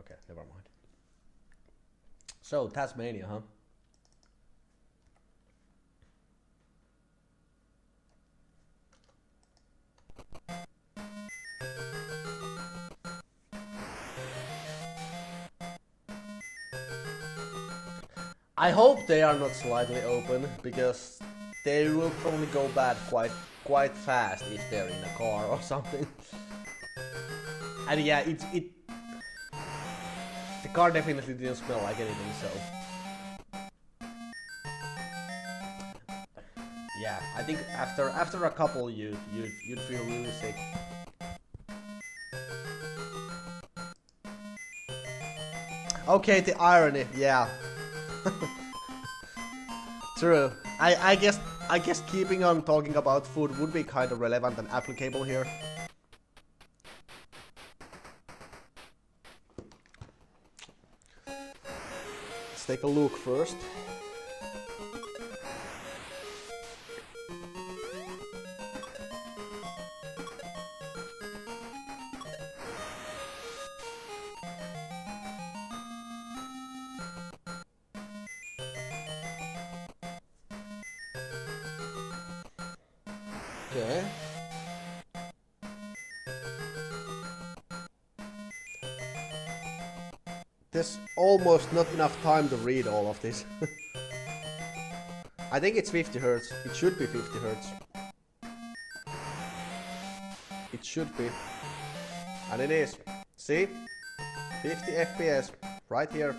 Okay, never mind. So, Taz-Mania, huh? I hope they are not slightly open, because they will probably go bad quite fast if they're in a car or something. And yeah, the car definitely didn't smell like anything, so yeah, I think after a couple you'd feel really sick. Okay, the irony, yeah. True. I guess keeping on talking about food would be kind of relevant and applicable here. Let's take a look first. Okay. There's almost not enough time to read all of this. I think it's 50 Hz. It should be 50 Hz. It should be. And it is. See? 50 FPS. Right here.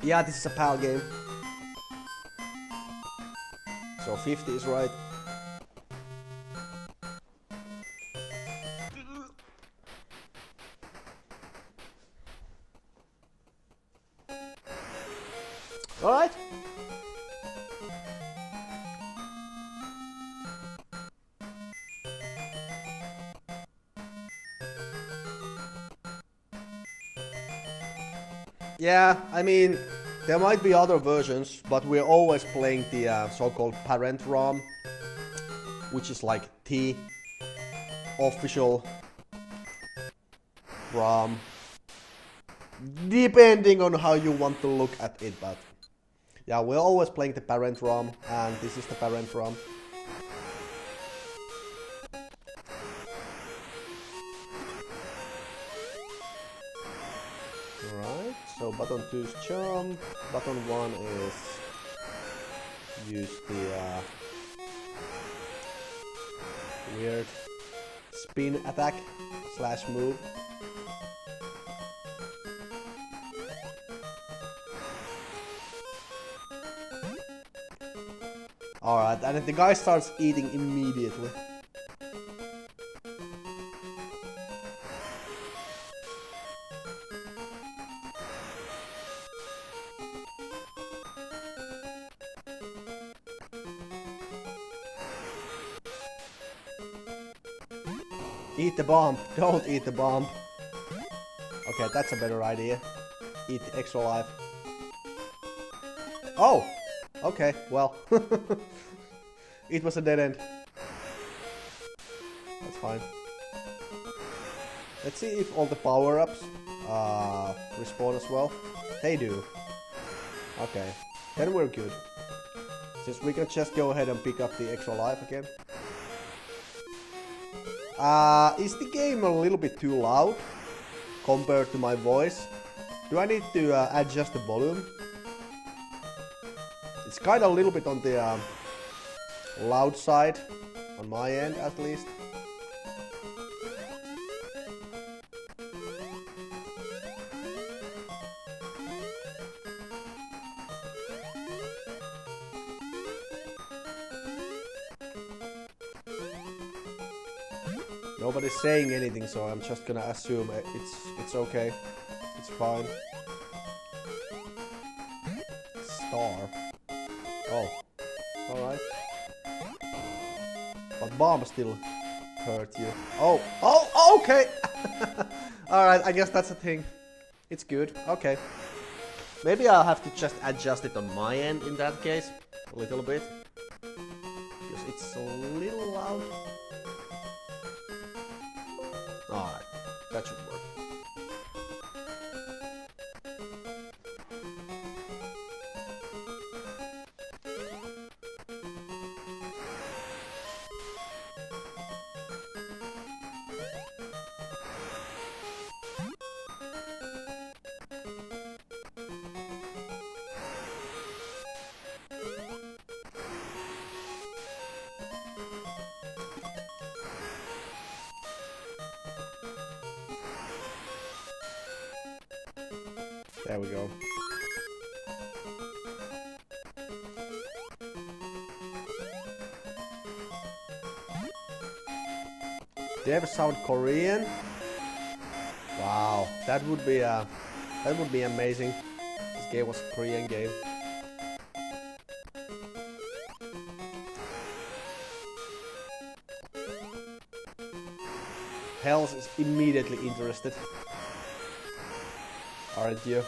Yeah, this is a PAL game. So 50 is right. Alright. Yeah, I mean, there might be other versions, but we're always playing the so-called parent ROM, which is like the official ROM, depending on how you want to look at it, but yeah, we're always playing the parent ROM, and this is the parent ROM. Alright, so button 2 is jump, button 1 is use the weird spin attack slash move. Alright, and the guy starts eating immediately. Eat the bomb. Don't eat the bomb. Okay, that's a better idea. Eat the extra life. Oh! Okay, well. It was a dead end. That's fine. Let's see if all the power-ups respawn as well. They do. Okay, then we're good. Since we can just go ahead and pick up the extra life again. Is the game a little bit too loud compared to my voice? Do I need to adjust the volume? It's kind of a little bit on the loud side, on my end at least. Nobody's saying anything, so I'm just gonna assume it's okay. It's fine. Star. Oh. Alright. But bomb still hurt you. Oh! Oh! Okay! Alright, I guess that's a thing. It's good. Okay. Maybe I'll have to just adjust it on my end in that case. a little bit. Because it's a little loud. Alright, that should work. There we go. They have a sound Korean? Wow, that would be amazing. This game was a Korean game. Hells is immediately interested. Aren't you?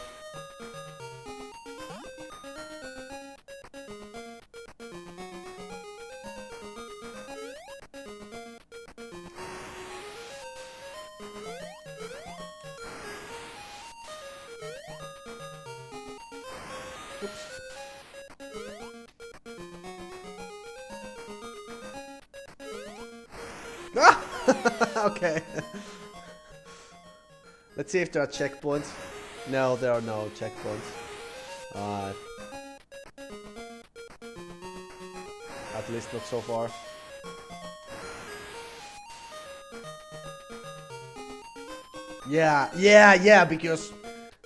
Okay. Let's see if there are checkpoints. No, there are no checkpoints. At least not so far. Yeah, because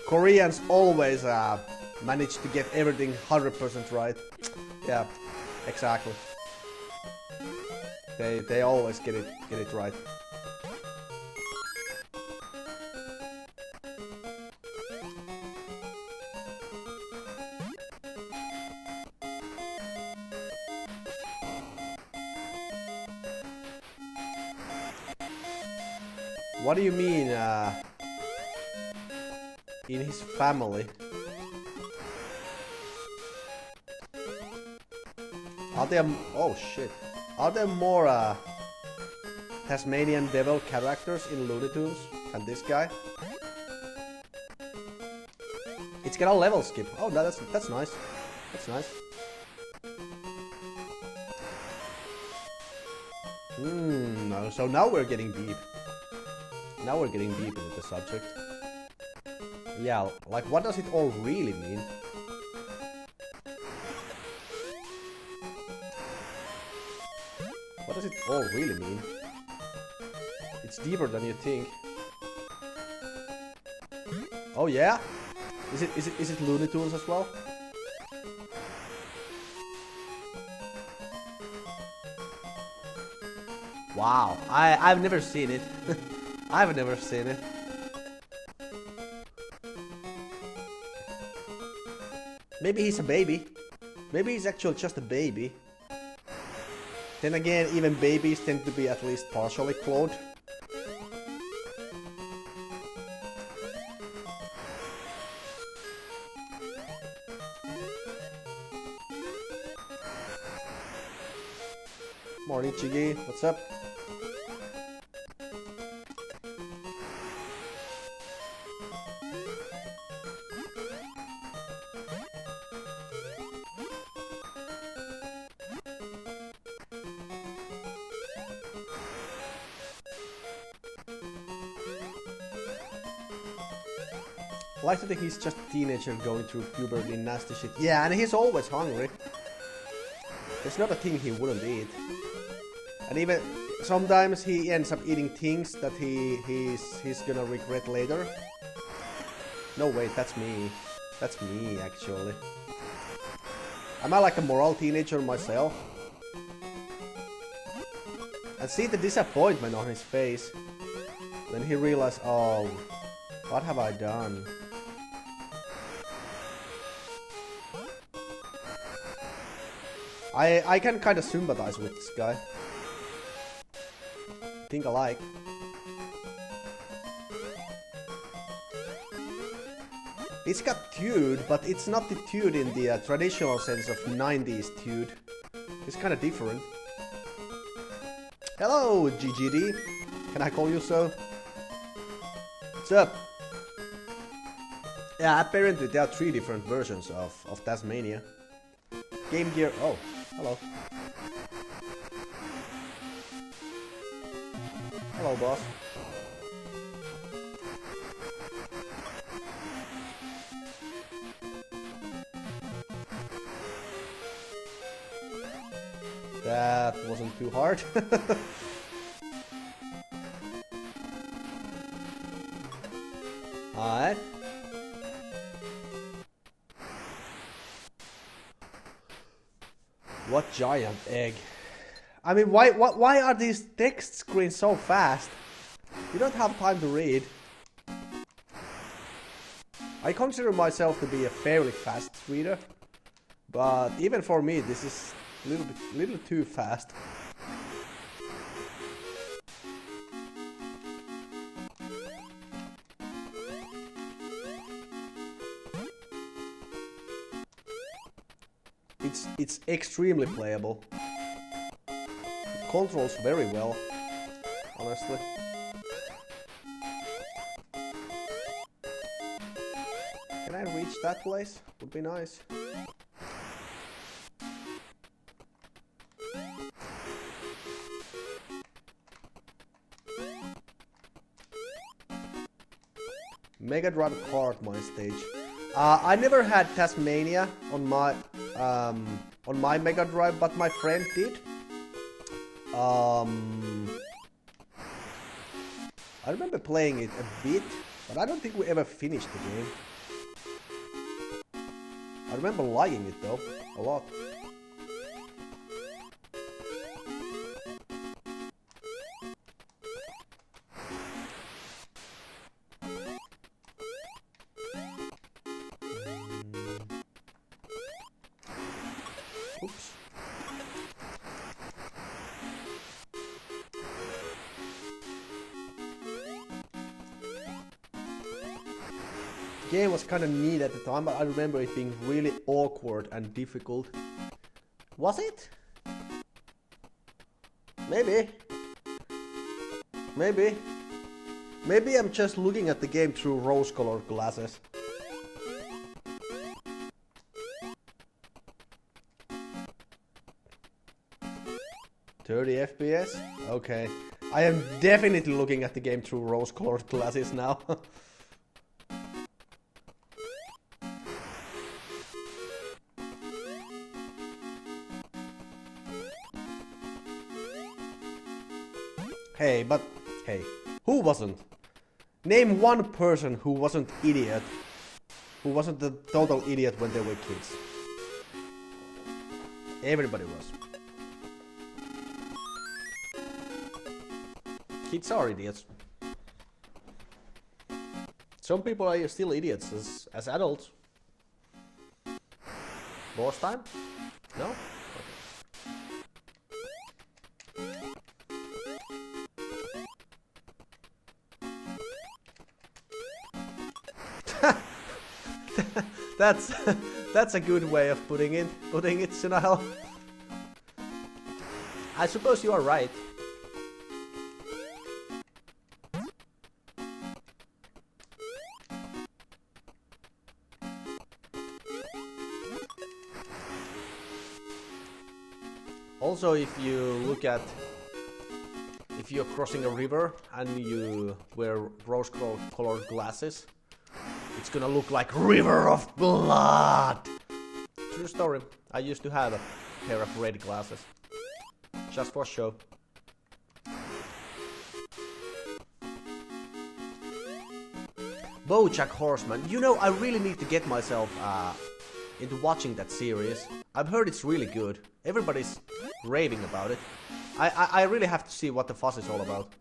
Koreans always manage to get everything 100% right. Yeah, exactly. They always get it right. What do you mean, in his family? Are there... oh shit. Are there more, Tasmanian Devil characters in Looney Tunes than this guy? It's got a level skip. Oh, that's nice. That's nice. So now we're getting deep. Now we're getting deep into the subject. Yeah, like what does it all really mean? What does it all really mean? It's deeper than you think. Oh yeah? Is it Looney Tunes as well? Wow, I've never seen it. I've never seen it. Maybe he's a baby. Maybe he's actually just a baby. Then again, even babies tend to be at least partially cloned. Morning, Chigi. What's up? I like to think he's just a teenager going through puberty and nasty shit. Yeah, and he's always hungry. There's not a thing he wouldn't eat. And even sometimes he ends up eating things that he's gonna regret later. No, wait, that's me. That's me, actually. Am I like a moral teenager myself? And see the disappointment on his face when he realized, oh, what have I done? I can kind of sympathize with this guy. Think alike. It's got dude, but it's not the dude in the traditional sense of 90s dude. It's kind of different. Hello, GGD. Can I call you so? What's up? Yeah, apparently there are 3 different versions of Taz-Mania. Game Gear... Oh, hello. Hello, boss. That wasn't too hard. Alright. What giant egg? I mean, why are these text screens so fast? You don't have time to read. I consider myself to be a fairly fast reader, but even for me, this is a little too fast. It's extremely playable. It controls very well, honestly. Can I reach that place? Would be nice. Mega Drive Kart Mine stage. I never had Taz-Mania on my Mega Drive, but my friend did. I remember playing it a bit, but I don't think we ever finished the game. I remember liking it though, a lot. Oops. The game was kind of neat at the time, but I remember it being really awkward and difficult. Was it? Maybe. Maybe. Maybe I'm just looking at the game through rose-colored glasses. FPS? Okay. I am definitely looking at the game through rose-colored glasses now. Hey, but... Hey, who wasn't? Name one person who wasn't idiot. Who wasn't the total idiot when they were kids. Everybody was. Kids are idiots. Some people are still idiots as adults. Boss time? No? Okay. That's a good way of putting it, Sunahel. I suppose you are right. Also, if you're crossing a river and you wear rose-colored glasses, it's gonna look like river of blood. True story. I used to have a pair of red glasses, just for show. BoJack Horseman. You know, I really need to get myself into watching that series. I've heard it's really good. Everybody's raving about it. I really have to see what the fuss is all about.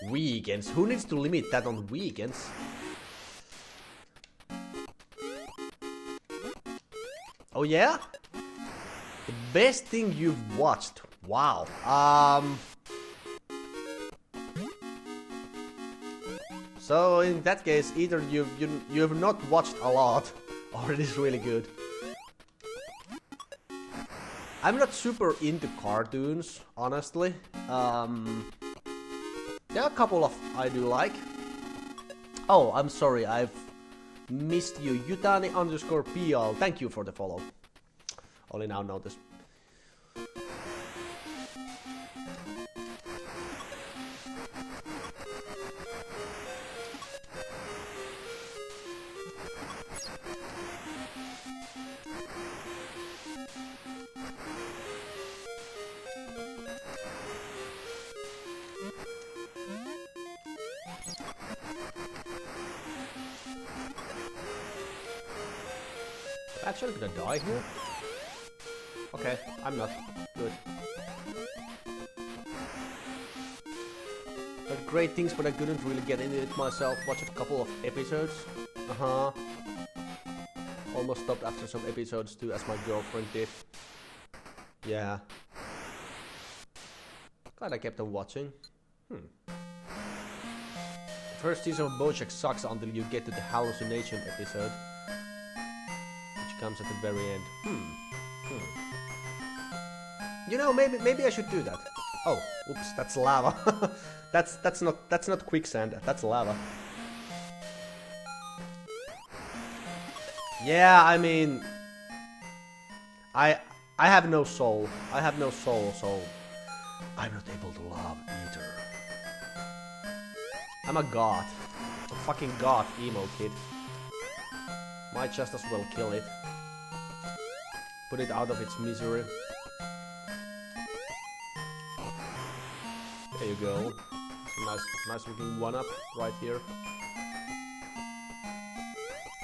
Weekends? Who needs to limit that on weekends? Oh yeah? The best thing you've watched? Wow. So in that case, either you've not watched a lot, or it is really good. I'm not super into cartoons, honestly. There are a couple of I do like. Oh, I'm sorry, I've missed you. Yutani_PL, thank you for the follow. Only now notice. Actually gonna die here? Okay, I'm not. Good. But great things, but I couldn't really get into it myself. Watched a couple of episodes. Almost stopped after some episodes too, as my girlfriend did. Yeah. Glad I kept on watching. The first season of BoJack sucks until you get to the hallucination episode. Comes at the very end. You know, maybe I should do that. Oh, oops, that's lava. that's not quicksand. That's lava. Yeah, I mean, I have no soul. I have no soul, so I'm not able to love either. I'm a god, a fucking god, emo kid. Might just as well kill it. Put it out of its misery. There you go. Nice looking one-up right here.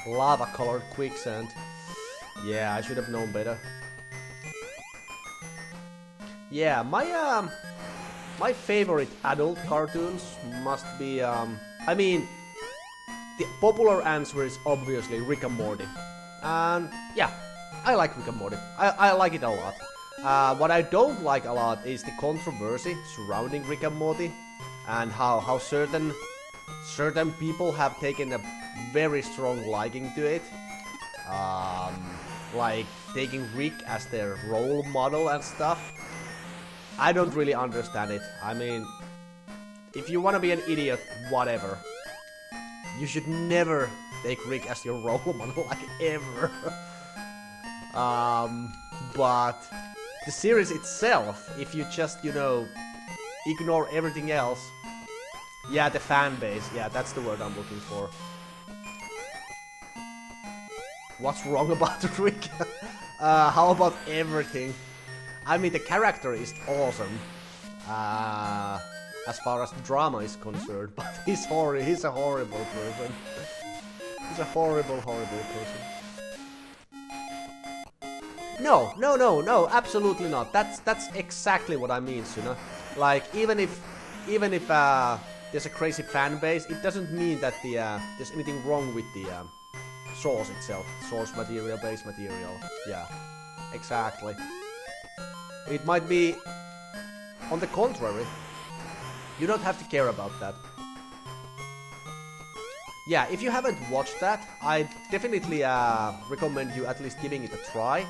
Lava-colored quicksand. Yeah, I should have known better. Yeah, my favorite adult cartoons must be I mean, the popular answer is obviously Rick and Morty. And yeah, I like Rick and Morty. I like it a lot. What I don't like a lot is the controversy surrounding Rick and Morty, and how certain people have taken a very strong liking to it. Like taking Rick as their role model and stuff. I don't really understand it. I mean, if you want to be an idiot, whatever. You should never take Rick as your role model, like ever. But the series itself, if you just, you know, ignore everything else, yeah, the fan base, yeah, that's the word I'm looking for. What's wrong about Rick? How about everything? I mean, the character is awesome, as far as drama is concerned, but he's a horrible person. He's a horrible person. No, absolutely not. That's exactly what I mean, you know. Like, even if there's a crazy fan base, it doesn't mean that there's anything wrong with the source itself, source material, base material. Yeah, exactly. It might be, on the contrary, you don't have to care about that. Yeah, if you haven't watched that, I definitely recommend you at least giving it a try.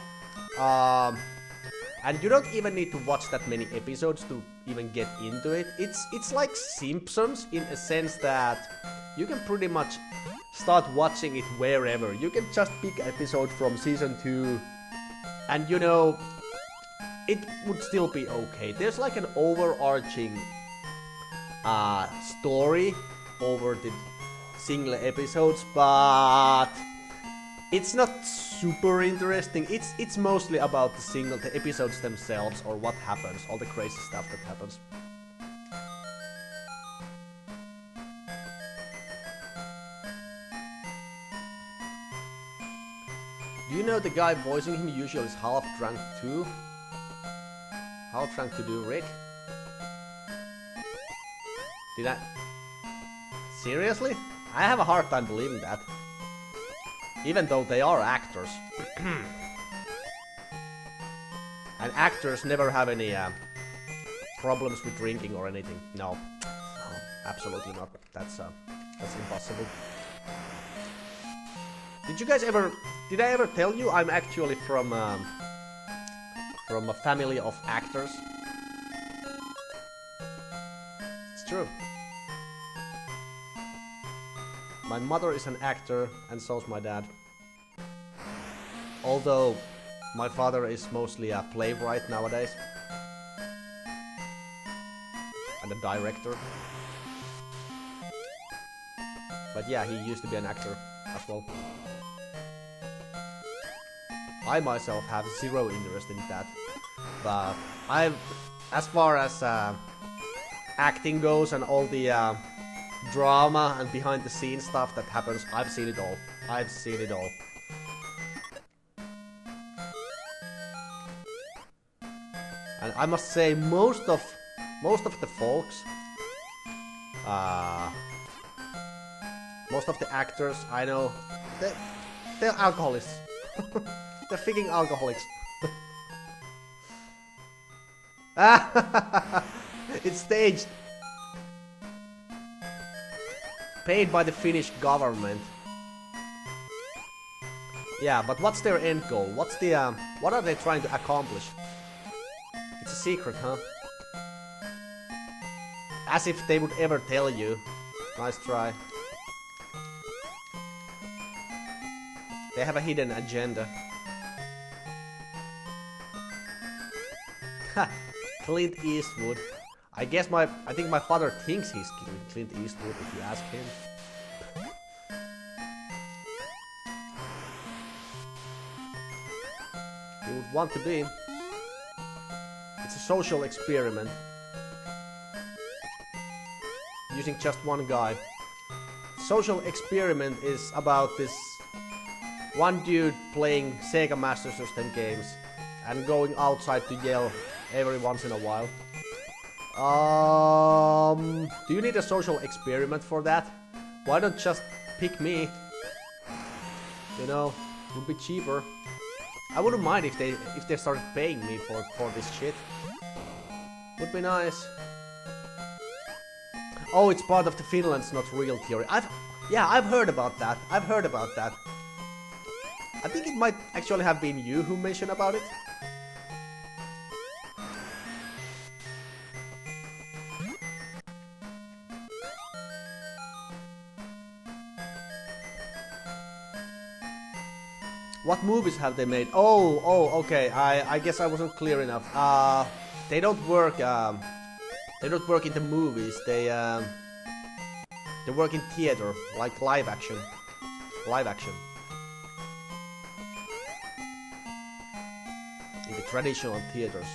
And you don't even need to watch that many episodes to even get into it. It's like Simpsons in a sense that you can pretty much start watching it wherever. You can just pick an episode from season 2 and, you know, it would still be okay. There's like an overarching story over the single episodes, but it's not super interesting. It's mostly about the episodes themselves, or what happens, all the crazy stuff that happens. Do you know the guy voicing him usually is half drunk too? Half drunk to do Rick? Did I... Seriously? I have a hard time believing that. Even though they are actors. And actors never have any problems with drinking or anything. No, absolutely not. That's impossible. Did I ever tell you I'm actually from a family of actors? It's true. My mother is an actor, and so's my dad. Although my father is mostly a playwright nowadays. And a director. But yeah, he used to be an actor as well. I myself have zero interest in that. But as far as acting goes and all the drama and behind the scenes stuff that happens, I've seen it all. I've seen it all. And I must say, most of the folks, most of the actors I know, they're alcoholics. They're freaking alcoholics. It's staged. Paid by the Finnish government. Yeah, but what's their end goal? What are they trying to accomplish? It's a secret, huh? As if they would ever tell you. Nice try. They have a hidden agenda. Clint Eastwood. I think my father thinks he's Clint Eastwood if you ask him. He would want to be. It's a social experiment. Using just one guy. Social experiment is about this one dude playing Sega Master System games and going outside to yell every once in a while. Do you need a social experiment for that? Why not just pick me? You know, it would be cheaper. I wouldn't mind if they started paying me for this shit. Would be nice. Oh, it's part of the Finland's not real theory. I've heard about that. I've heard about that. I think it might actually have been you who mentioned about it. What movies have they made? Oh, okay. I guess I wasn't clear enough. They don't work. They don't work in the movies. They work in theater, like live action. Live action. In the traditional theaters.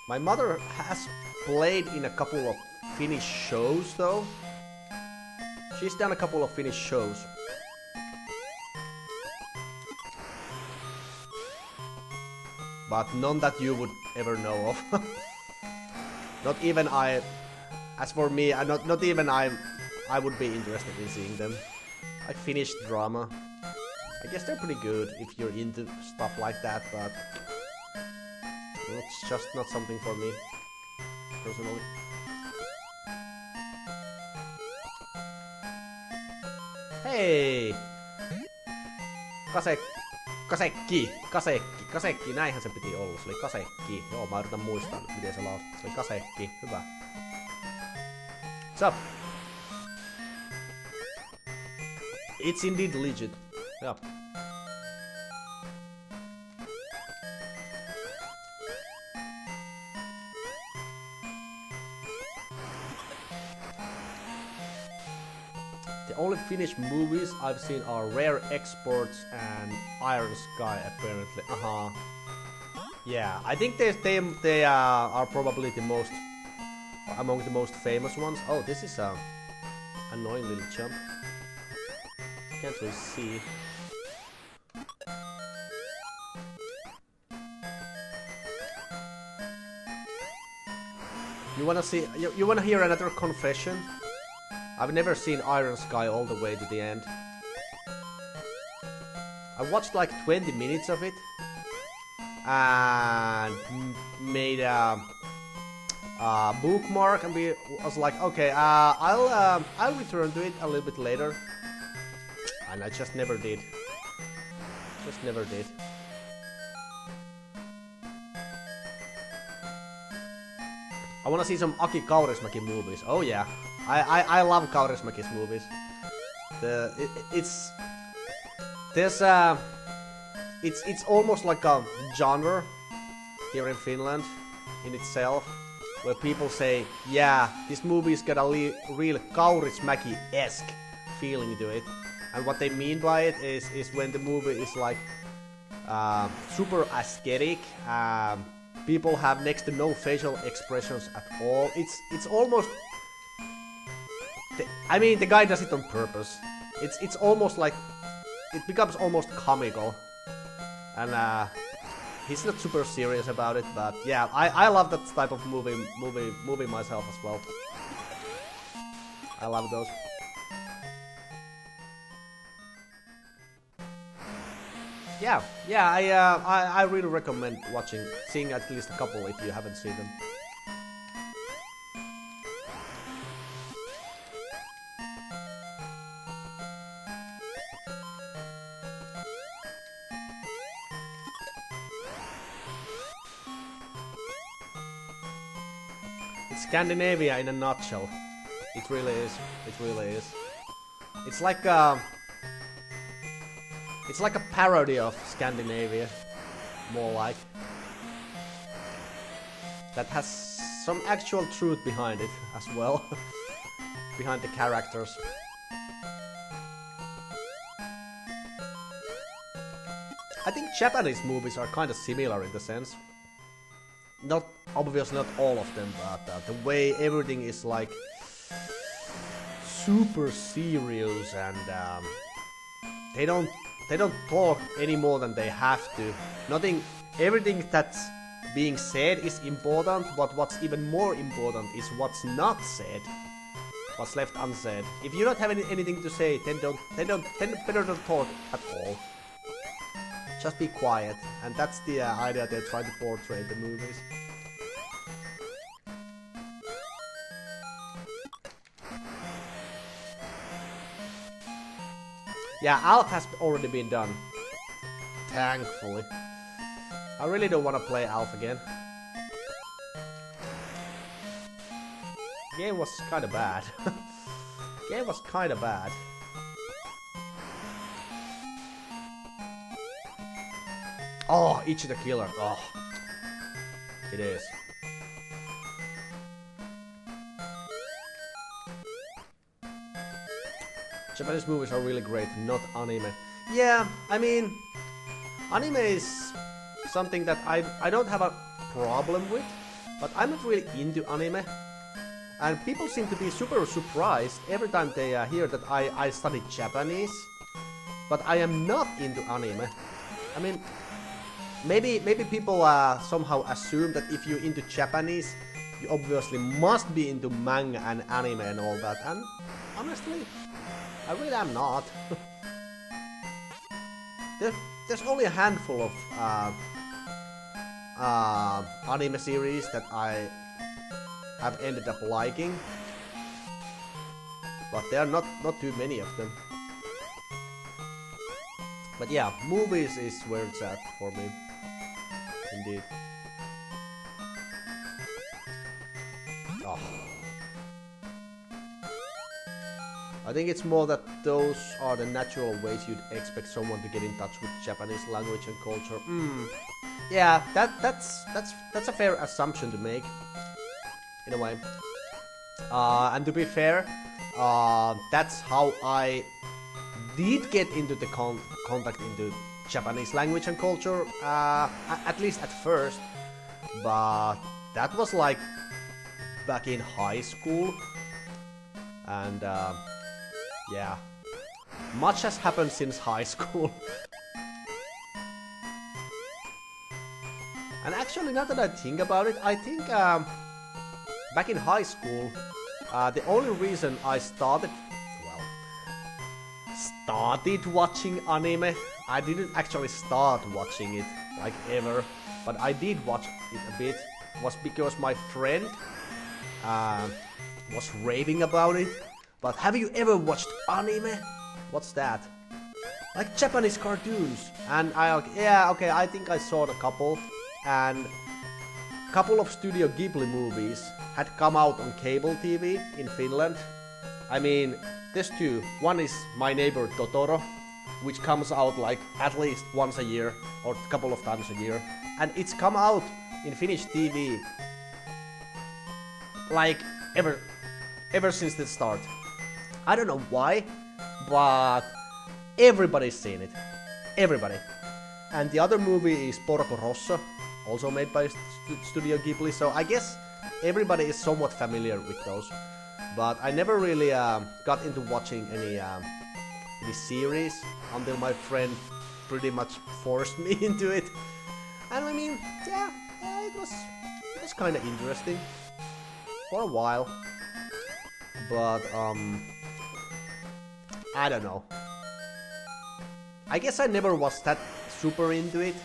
My mother has played in a couple of Finnish shows, though. She's done a couple of Finnish shows. But none that you would ever know of. Not even I... As for me, not even I would be interested in seeing them. Like Finnish drama. I guess they're pretty good if you're into stuff like that, but... It's just not something for me, personally. Hei! Kasekki, näinhän se piti olla. Se oli kasekki. Joo, mä yritän muistaa nyt, miten se lausuu. Se oli kasekki, hyvä. What's up? It's indeed legit. Yeah. The only Finnish movies I've seen are Rare Exports and Iron Sky, apparently. Yeah, I think they are probably the most among the most famous ones. Oh, this is a annoying little jump. Can't really see. You wanna see? You wanna hear another confession? I've never seen Iron Sky all the way to the end. I watched like 20 minutes of it and made a bookmark, and was like, okay, I'll return to it a little bit later, and I just never did. Just never did. I wanna see some Aki Kaurismäki movies. Oh yeah, I love Kaurismäki's movies. It's almost like a genre here in Finland in itself, where people say, yeah, this movie's got a real Kaurismäki-esque feeling to it. And what they mean by it is when the movie is like super aesthetic. People have next to no facial expressions at all. It's almost. I mean, the guy does it on purpose. It's almost like it becomes almost comical, and he's not super serious about it. But yeah, I love that type of movie myself as well. I love those. Yeah, I really recommend seeing at least a couple if you haven't seen them. It's Scandinavia in a nutshell. It really is. It really is. It's like a parody of Scandinavia, more like. That has some actual truth behind it as well, behind the characters. I think Japanese movies are kind of similar in the sense. Not obviously not all of them, but the way everything is like super serious, and they don't talk any more than they have to. Everything that's being said is important, but what's even more important is what's not said, what's left unsaid. If you don't have anything to say, then better don't talk at all. Just be quiet, and that's the idea they're trying to portray in the movies. Yeah, Alpha has already been done. Thankfully. I really don't want to play Alpha again. Game was kinda bad. Game was kinda bad. Oh, Ichi the Killer. Oh. It is. Japanese movies are really great, not anime. Yeah, I mean, anime is something that I don't have a problem with, but I'm not really into anime. And people seem to be super surprised every time they hear that I study Japanese, but I am not into anime. I mean, maybe people somehow assume that if you're into Japanese, you obviously must be into manga and anime and all that, and honestly, I really am not. There's only a handful of anime series that I have ended up liking, but there are not too many of them. But yeah, movies is where it's at for me. Indeed. Oh. I think it's more that those are the natural ways you'd expect someone to get in touch with Japanese language and culture. Yeah, that's a fair assumption to make, in a way. And to be fair, that's how I did get into the contact into Japanese language and culture, at least at first. But that was like back in high school, and yeah, much has happened since high school. And actually, now that I think about it, I think back in high school, the only reason I started watching anime, I didn't actually start watching it, like ever, but I did watch it a bit, was because my friend was raving about it. But have you ever watched anime? What's that? Like Japanese cartoons. And I think I saw a couple, and a couple of Studio Ghibli movies had come out on cable TV in Finland. I mean, there's two. One is My Neighbor Totoro, which comes out like at least once a year or a couple of times a year, and it's come out in Finnish TV like ever since the start. I don't know why, but everybody's seen it. Everybody. And the other movie is Porco Rosso, also made by Studio Ghibli, so I guess everybody is somewhat familiar with those. But I never really got into watching any series until my friend pretty much forced me into it. And I mean, yeah, it was kind of interesting for a while. But I don't know. I guess I never was that super into it,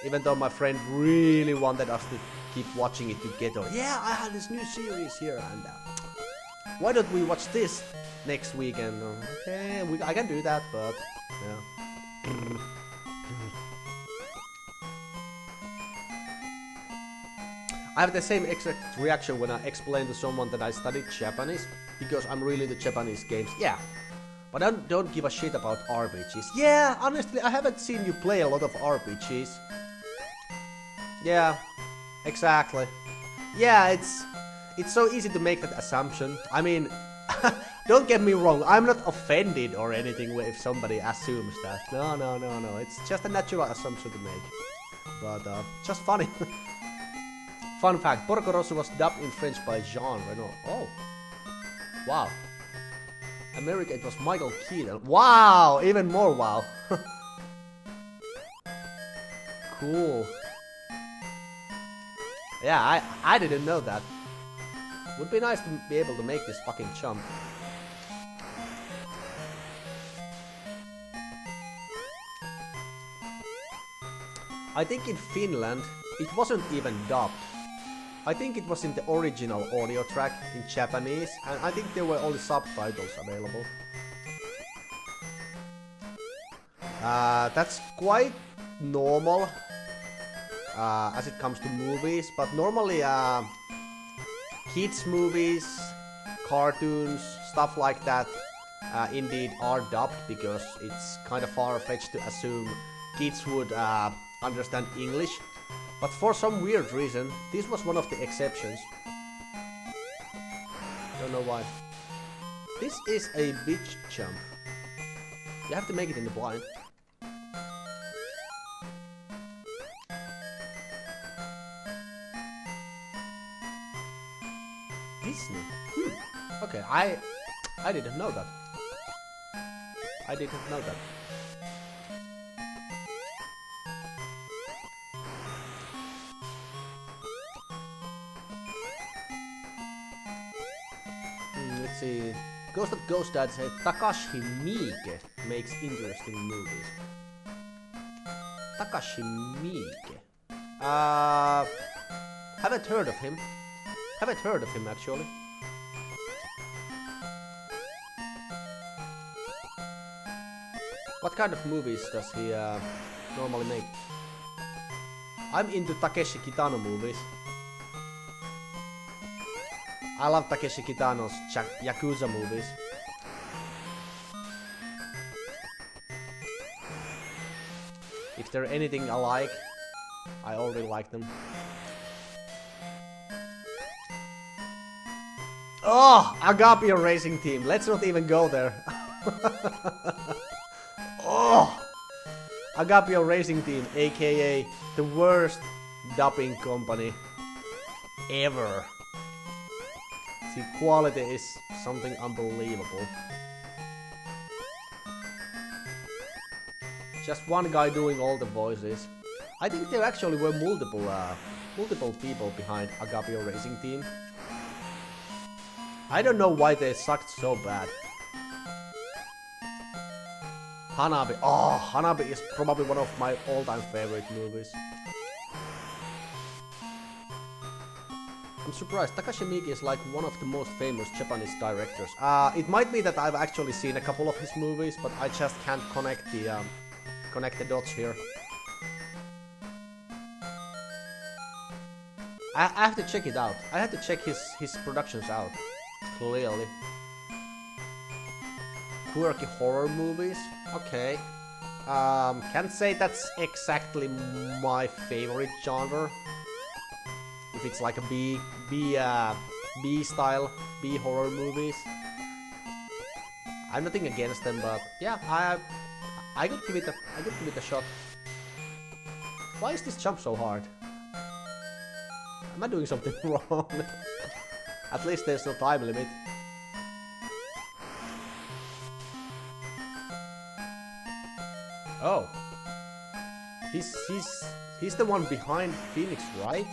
even though my friend really wanted us to keep watching it together. Yeah, I had this new series here, and why don't we watch this next weekend? Okay, I can do that, but yeah. I have the same exact reaction when I explain to someone that I studied Japanese, because I'm really into Japanese games. Yeah, but I don't give a shit about RPGs. Yeah, honestly, I haven't seen you play a lot of RPGs. Yeah, exactly. Yeah, it's so easy to make that assumption. I mean, don't get me wrong, I'm not offended or anything if somebody assumes that. No, it's just a natural assumption to make. But, just funny. Fun fact, Porco Rosso was dubbed in French by Jean Reno. Oh. Wow. America, it was Michael Keaton. Wow! Even more wow. Cool. Yeah, I didn't know that. Would be nice to be able to make this fucking jump. I think in Finland, it wasn't even dubbed. I think it was in the original audio track in Japanese, and I think there were only subtitles available. That's quite normal as it comes to movies, but normally kids movies, cartoons, stuff like that indeed are dubbed, because it's kind of far-fetched to assume kids would understand English. But for some weird reason, this was one of the exceptions. Don't know why. This is a beach jump. You have to make it in the blind. Disney. Okay, I didn't know that. I didn't know that. Let's see. Ghost of Ghost Dad said Takashi Miike makes interesting movies. Takashi Miike. Haven't heard of him. Haven't heard of him actually. What kind of movies does he normally make? I'm into Takeshi Kitano movies. I love Takeshi Kitano's Yakuza movies. If they're anything alike, I already like them. Oh, Agapio Racing Team. Let's not even go there. Oh, Agapio Racing Team, aka the worst dubbing company ever. The quality is something unbelievable. Just one guy doing all the voices. I think there actually were multiple multiple people behind Agapio Racing Team. I don't know why they sucked so bad. Hanabi. Oh, Hanabi is probably one of my all-time favorite movies. I'm surprised. Takashi Miike is like one of the most famous Japanese directors. It might be that I've actually seen a couple of his movies, but I just can't connect the dots here. I have to check it out. I have to check his productions out. Clearly. Quirky horror movies. Okay. Can't say that's exactly my favorite genre. If it's like a B style, B horror movies. I'm nothing against them, but yeah, I could give it a shot. Why is this jump so hard? Am I doing something wrong? At least there's no time limit. Oh. He's the one behind Phoenix, right?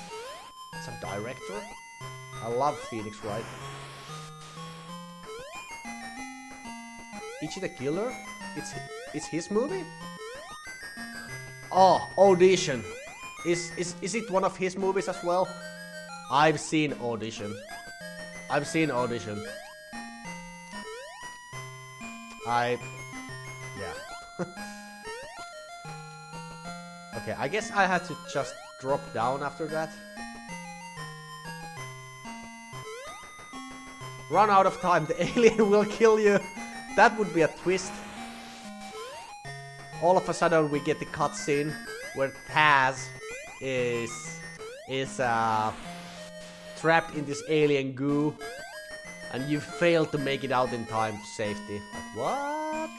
It's a director? I love Phoenix, right? Ichi the Killer? It's his movie? Oh, Audition. Is it one of his movies as well? I've seen Audition. Yeah. Okay, I guess I had to just drop down after that. Run out of time, the alien will kill you. That would be a twist. All of a sudden we get the cutscene where Taz is trapped in this alien goo and you fail to make it out in time to safety. Like, what?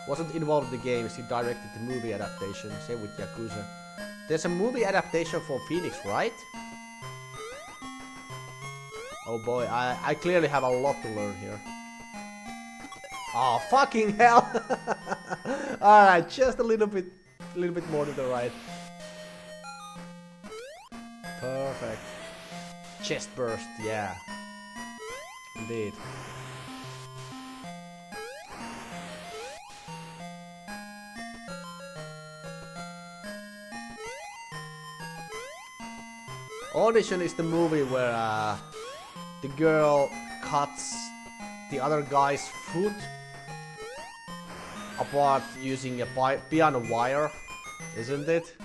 Wasn't involved in the games, he directed the movie adaptation, same with Yakuza. There's a movie adaptation for Phoenix, right? Oh boy, I clearly have a lot to learn here. Oh, fucking hell! Alright, just a little bit more to the right. Perfect. Chest burst, yeah. Indeed. Audition is the movie where the girl cuts the other guy's foot apart using a piano wire, isn't it?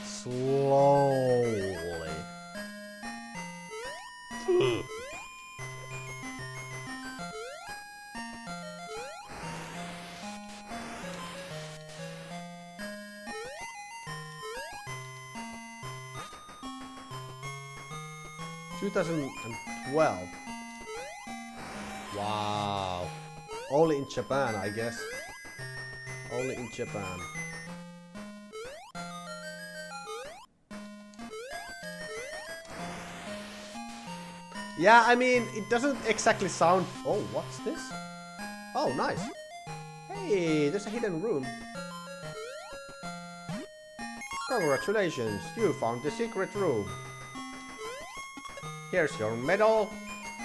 Slowly. 2012. Wow. Only in Japan, I guess. Only in Japan. Yeah, I mean, it doesn't exactly sound... Oh, what's this? Oh, nice. Hey, there's a hidden room. Congratulations, you found the secret room. Here's your medal,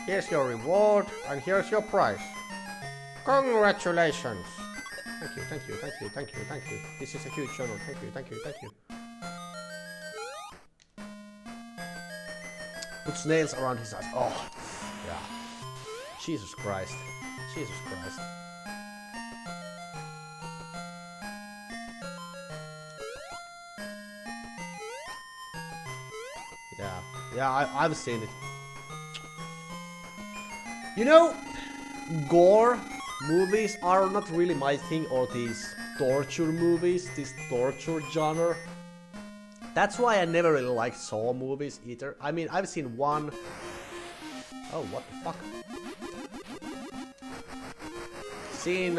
here's your reward, and here's your prize. Congratulations! Thank you, thank you, thank you, thank you, thank you. This is a huge honor. Thank you, thank you, thank you. Puts nails around his eyes. Oh, yeah. Jesus Christ. Jesus Christ. Yeah, I've seen it. You know, gore movies are not really my thing, or these torture movies, this torture genre. That's why I never really liked Saw movies either. I mean, I've seen one... Oh, what the fuck? Seen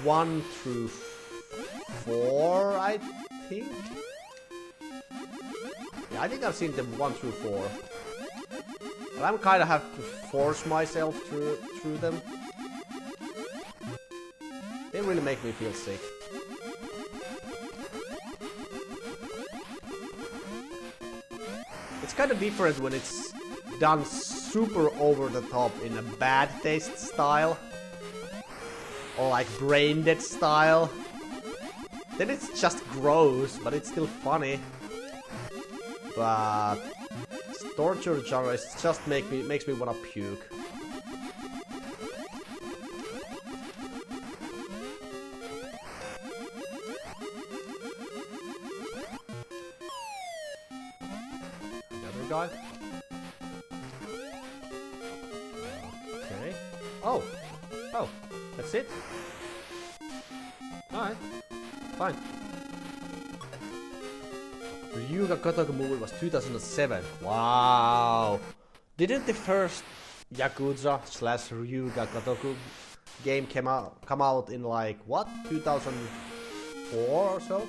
1 through 4, I think? Yeah, I think I've seen them 1 through 4. But I'm kinda have to force myself through them. They really make me feel sick. It's kind of different when it's done super over the top in a bad taste style. Or like brain dead style. Then it's just gross, but it's still funny. But torture genre just makes me wanna puke. Another guy. Okay. Oh, that's it. All right, fine. Ryuga Gotoku movie was 2007. Wow! Didn't the first Yakuza / Ryuga Gotoku game come out in like what? 2004 or so?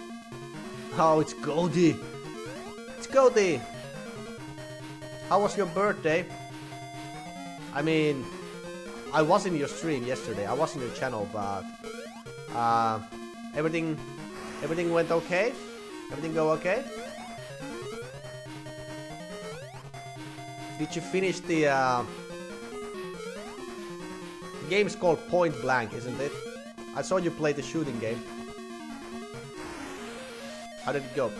Oh, it's Goldie! It's Goldie! How was your birthday? I mean, I was in your stream yesterday. I was in your channel, but everything went okay. Everything go okay? Did you finish the game's called Point Blank, isn't it? I saw you play the shooting game. How did it go?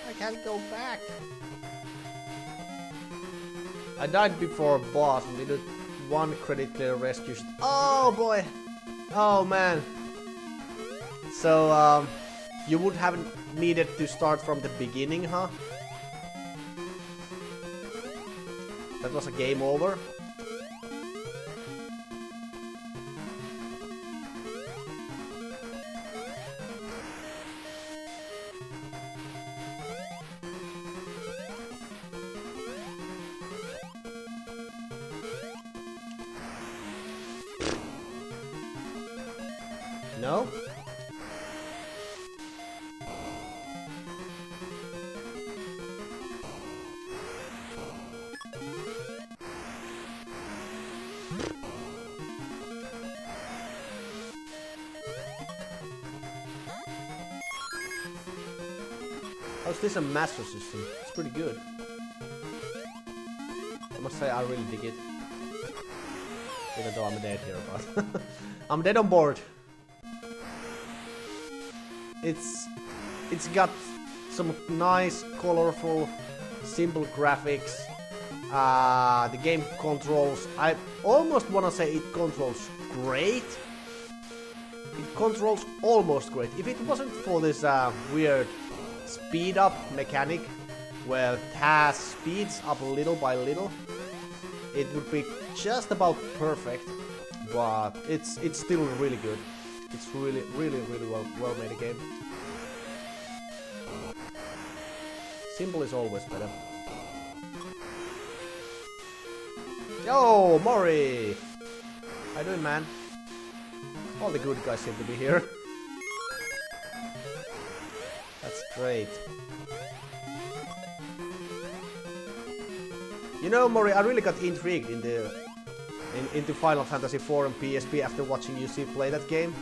I can't go back. I died before boss and did one credit clear rescue. Oh boy! Oh man! So you would have needed to start from the beginning, huh? That was a game over. No? How's this a Master System? It's pretty good. I must say I really dig it. Even though I'm dead here, but I'm dead on board. It's got some nice, colorful, simple graphics. The game controls, I almost wanna say it controls great. It controls almost great. If it wasn't for this weird speed up mechanic, where Taz speeds up little by little, it would be just about perfect. But it's still really good. It's really well made a game. Simple is always better. Yo, Mori! How you doing, man? All the good guys seem to be here. That's great. You know, Mori, I really got intrigued into Final Fantasy IV and PSP after watching you play that game.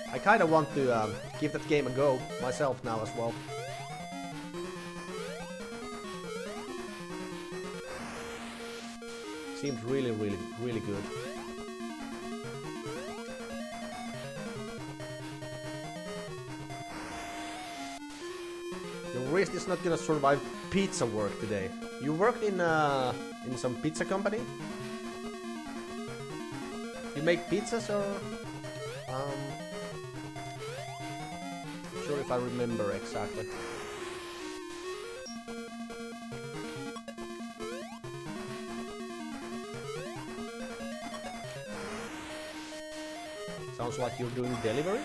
I kinda want to give that game a go myself now as well. Seems really good. Your wrist is not gonna survive pizza work today. You worked in some pizza company? You make pizzas or not sure if I remember exactly. Sounds like you're doing deliveries?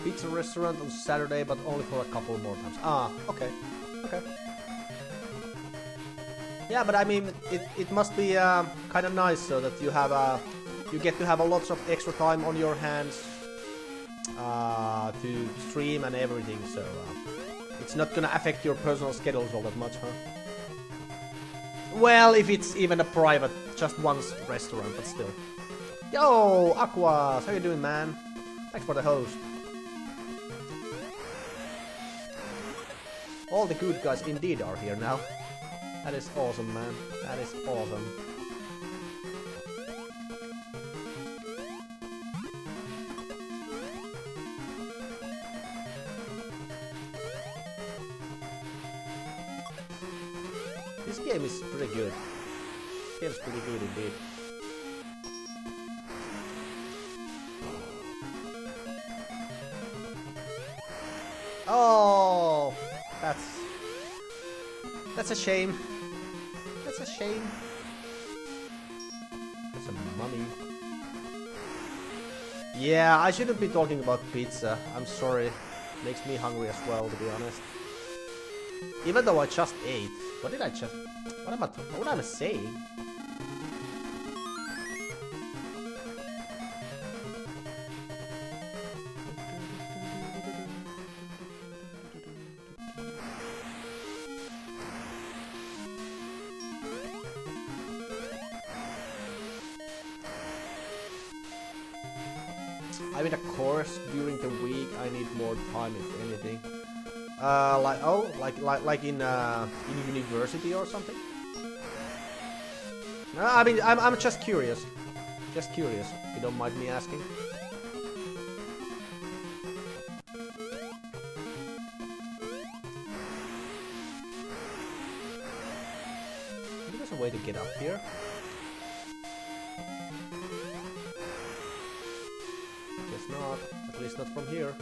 Pizza restaurant on Saturday, but only for a couple more times. Ah, okay. Okay. Yeah, but I mean, it must be kind of nice so that you have you get to have a lots of extra time on your hands to stream and everything, so it's not gonna affect your personal schedules all that much, huh? Well, if it's even a private, just one restaurant, but still. Yo, Aquas, how you doing, man? Thanks for the host. All the good guys indeed are here now. That is awesome, man. That is awesome. This game is pretty good. This game is pretty good indeed. Oh, that's a shame. That's a shame. That's a mummy. Yeah, I shouldn't be talking about pizza. I'm sorry. Makes me hungry as well, to be honest. Even though I just ate. What did I just... What am I saying? I mean, of course, during the week I need more time, if anything. Like in university or something. No, I mean, I'm just curious. Just curious, if you don't mind me asking. Maybe there's a way to get up here. Guess not. At least not from here.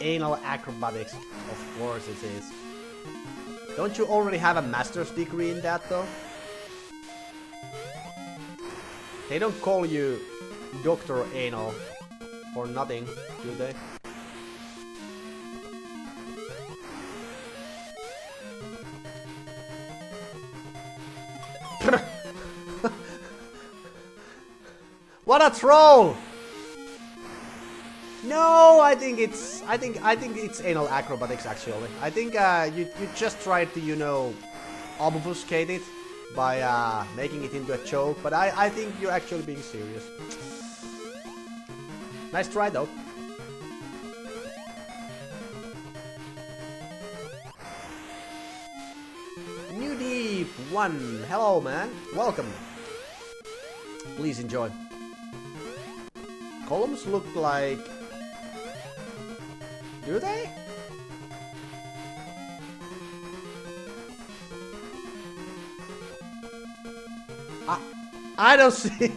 Anal acrobatics, of course it is. Don't you already have a master's degree in that though? They don't call you Dr. Anal for nothing, do they? What a troll! No, I think it's anal acrobatics actually. I think you just tried to, you know, obfuscate it by making it into a joke, but I think you're actually being serious. Nice try though. New Deep 1, hello man, welcome. Please enjoy. Columns look like... Do they? I don't see it.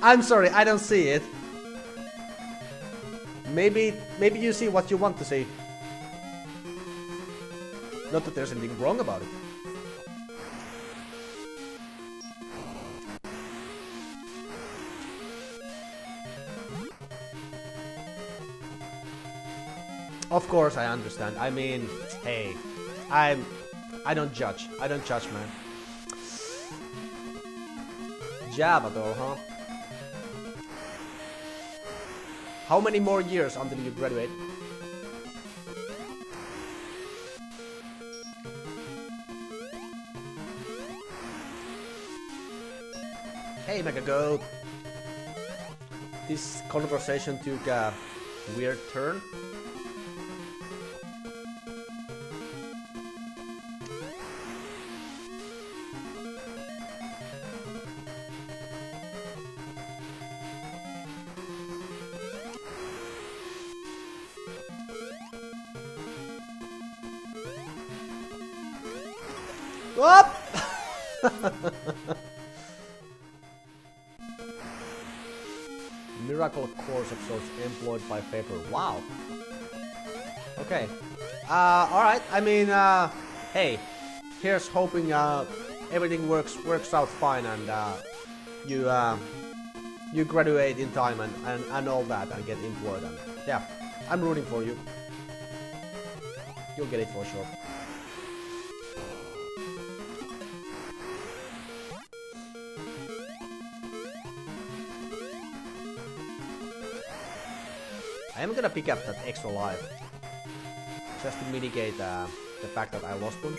I'm sorry, I don't see it. Maybe you see what you want to see. Not that there's anything wrong about it. Of course, I understand. I mean, hey, I don't judge. I don't judge, man. Java though, huh? How many more years until you graduate? Hey, Mega Goat. This conversation took a weird turn. Whoop! Miracle course episodes employed by paper. Wow. Okay. Alright, I mean, hey, here's hoping, everything works out fine and, you graduate in time and all that and get employed and, yeah, I'm rooting for you. You'll get it for sure. I am gonna pick up that extra life, just to mitigate the fact that I lost one.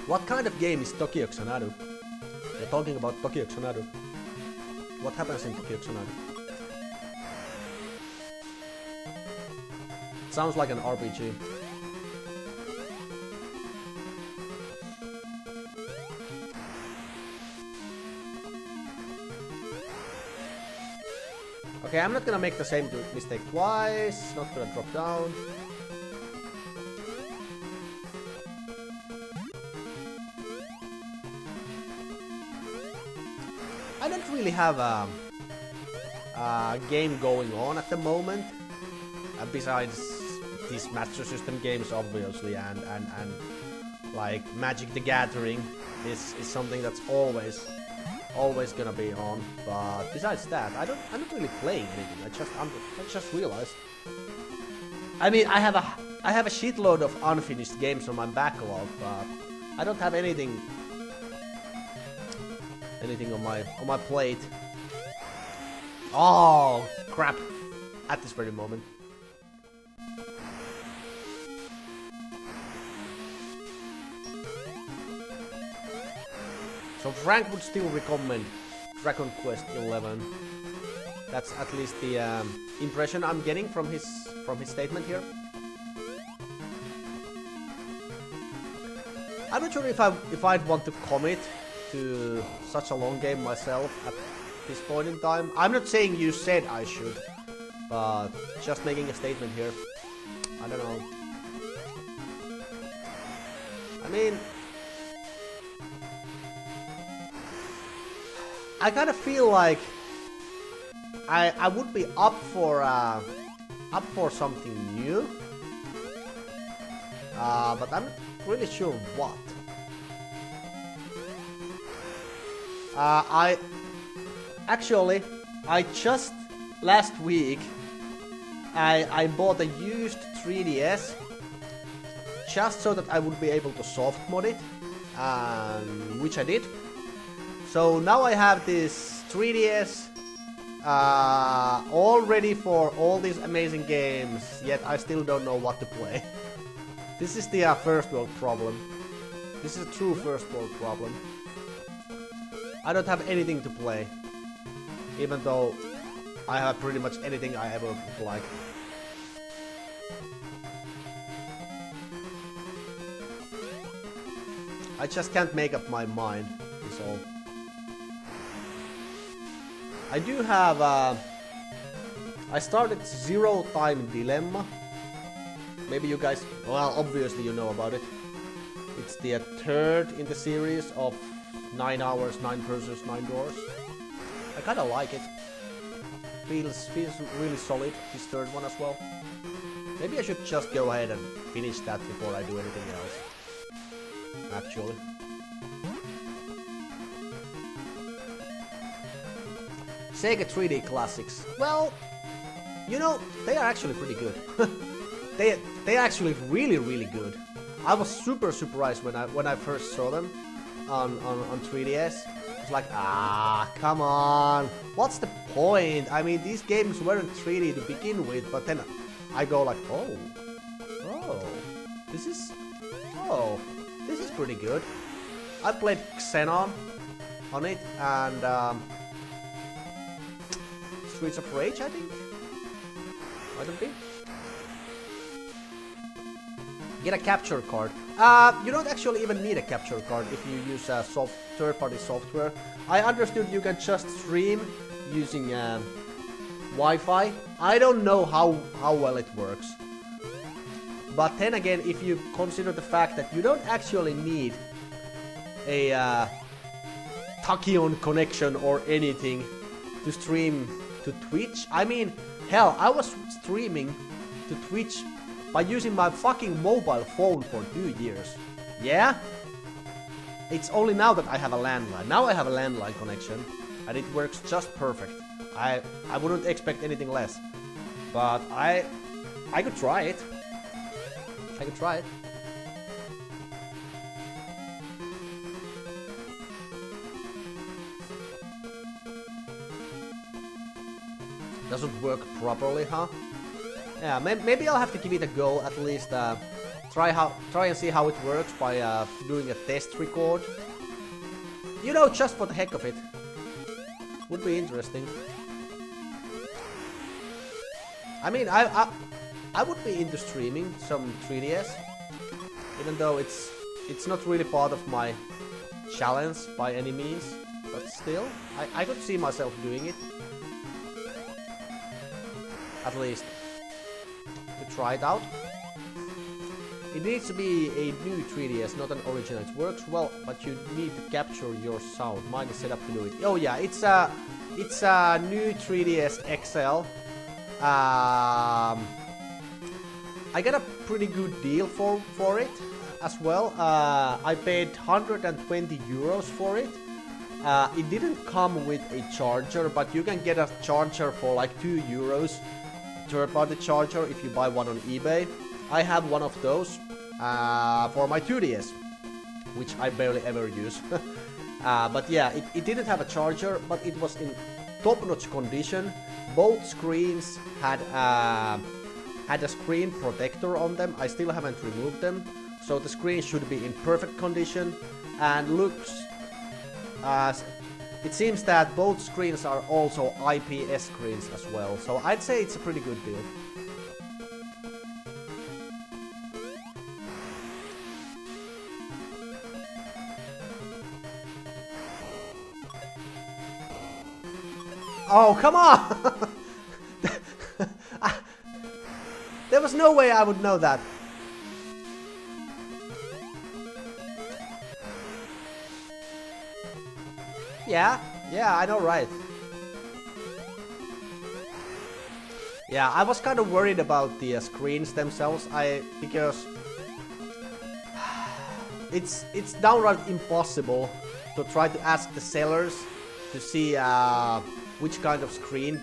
What kind of game is Tokyo Xanadu? They're talking about Tokyo Xanadu. What happens in Tokyo Xanadu? Sounds like an RPG. Okay, I'm not gonna make the same mistake twice. Not gonna drop down. I don't really have a game going on at the moment. Besides these Master System games, obviously, and like Magic the Gathering is something that's always gonna be on. But besides that, I'm not really playing anything. I just realized. I mean, I have a shitload of unfinished games on my backlog, but I don't have anything on my plate. Oh crap! At this very moment. So Frank would still recommend Dragon Quest 11. That's at least the impression I'm getting from his statement here. I'm not sure if I'd want to commit to such a long game myself at this point in time. I'm not saying you said I should, but just making a statement here. I don't know. I mean, I kind of feel like I would be up for something new, but I'm not really sure what. I just last week I bought a used 3DS just so that I would be able to soft mod it, which I did. So now I have this 3DS all ready for all these amazing games, yet I still don't know what to play. This is the first world problem. This is a true first world problem. I don't have anything to play, even though I have pretty much anything I ever would like. I just can't make up my mind, is all. I do have I started Zero Time Dilemma. Maybe you guys, well, obviously you know about it. It's the third in the series of 9 hours, 9 persons, 9 doors. I kinda like it. Feels really solid, this third one as well. Maybe I should just go ahead and finish that before I do anything else. Actually. Sega 3D Classics. Well, you know, they are actually pretty good. They're actually really good. I was super surprised when I first saw them on 3DS. It's like, come on. What's the point? I mean, these games weren't 3D to begin with, but then I go like, this is pretty good. I played Xenon on it and Streets of Rage, I think. Might have been. Get a capture card. You don't actually even need a capture card if you use third-party software. I understood you can just stream using Wi-Fi. I don't know how well it works, But then again, if you consider the fact that you don't actually need a tachyon connection or anything to stream to Twitch. I mean, hell, I was streaming to Twitch by using my fucking mobile phone for 2 years. Yeah? It's only now that I have a landline. Now I have a landline connection, and it works just perfect. I wouldn't expect anything less. But I could try it. I could try it. Doesn't work properly, huh? Yeah, maybe I'll have to give it a go, at least try and see how it works by doing a test record. You know, just for the heck of it. Would be interesting. I mean, I would be into streaming some 3DS, even though it's not really part of my challenge by any means, but still, I could see myself doing it. At least to try it out. It needs to be a new 3DS, not an original. It works well, but you need to capture your sound. Mine is set up to do it. Oh yeah, it's a new 3DS XL. I got a pretty good deal for it as well. I paid 120 euros for it. It didn't come with a charger, but you can get a charger for like 2 euros. Third-party charger if you buy one on eBay. I have one of those for my 2DS, which I barely ever use. But yeah, it didn't have a charger, but it was in top-notch condition. Both screens had a screen protector on them. I still haven't removed them, so the screen should be in perfect condition and looks. It seems that both screens are also IPS screens as well, so I'd say it's a pretty good deal. Oh, come on! There was no way I would know that. Yeah, I know, right? Yeah, I was kind of worried about the screens themselves. Because it's downright impossible to try to ask the sellers to see which kind of screen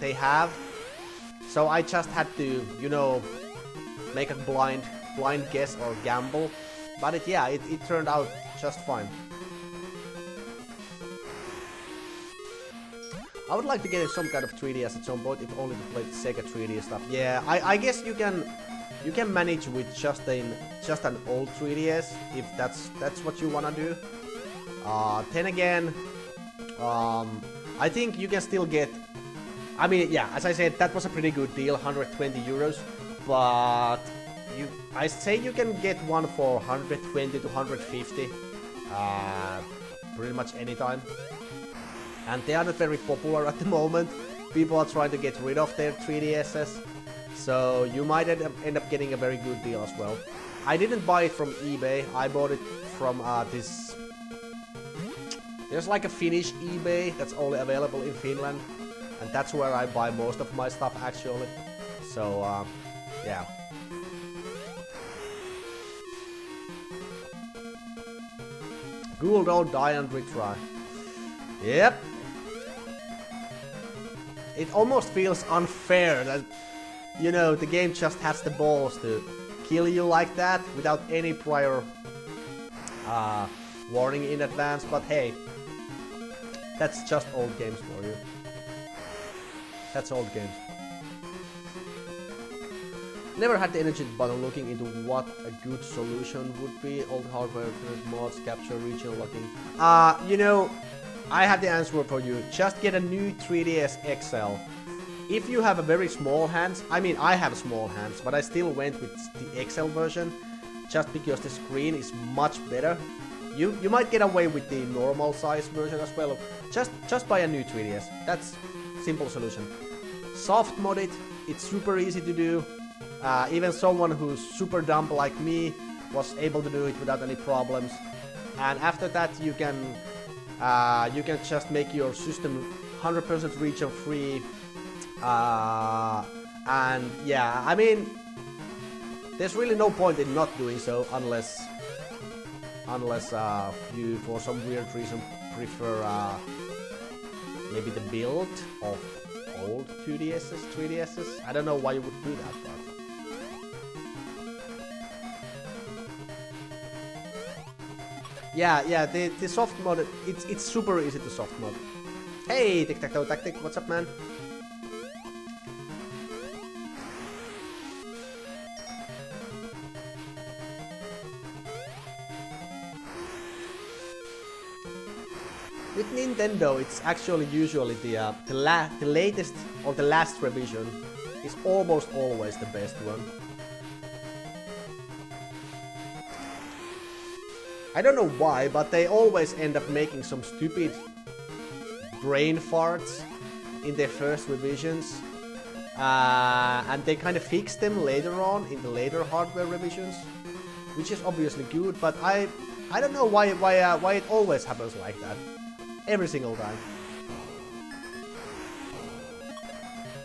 they have. So I just had to, you know, make a blind guess or gamble. But it turned out just fine. I would like to get some kind of 3DS at some point, if only to play the Sega 3D stuff. Yeah, I guess you can manage with just an old 3DS if that's what you wanna do. Then again, I think you can still get. I mean, yeah, as I said, that was a pretty good deal, 120 euros. But I say you can get one for 120 to 150, pretty much anytime. And they are not very popular at the moment. People are trying to get rid of their 3DSs. So you might end up getting a very good deal as well. I didn't buy it from eBay. I bought it from this. There's like a Finnish eBay that's only available in Finland. And that's where I buy most of my stuff actually. So yeah. Google, don't die and retry. Yep. It almost feels unfair that, you know, the game just has the balls to kill you like that without any prior warning in advance, but hey, that's just old games for you. That's old games. Never had the energy but I'm looking into what a good solution would be. Old hardware, mods, capture, regional locking. You know, I have the answer for you. Just get a new 3DS XL. If you have a very small hands, I mean I have small hands, but I still went with the XL version just because the screen is much better. You might get away with the normal size version as well. Just buy a new 3DS. That's simple solution. Soft mod it. It's super easy to do. Even someone who's super dumb like me was able to do it without any problems. And after that, you can just make your system 100% region free. And yeah, I mean, there's really no point in not doing so unless you, for some weird reason, prefer maybe the build of old 2DSs, 3DSs. I don't know why you would do that, but yeah, the soft mod, it's super easy to soft mod. Hey, Tic-Tac-Toe Tactic, what's up, man? With Nintendo, it's actually usually the latest or the last revision is almost always the best one. I don't know why, but they always end up making some stupid brain farts in their first revisions, and they kind of fix them later on in the later hardware revisions, which is obviously good. But I don't know why it always happens like that. Every single time.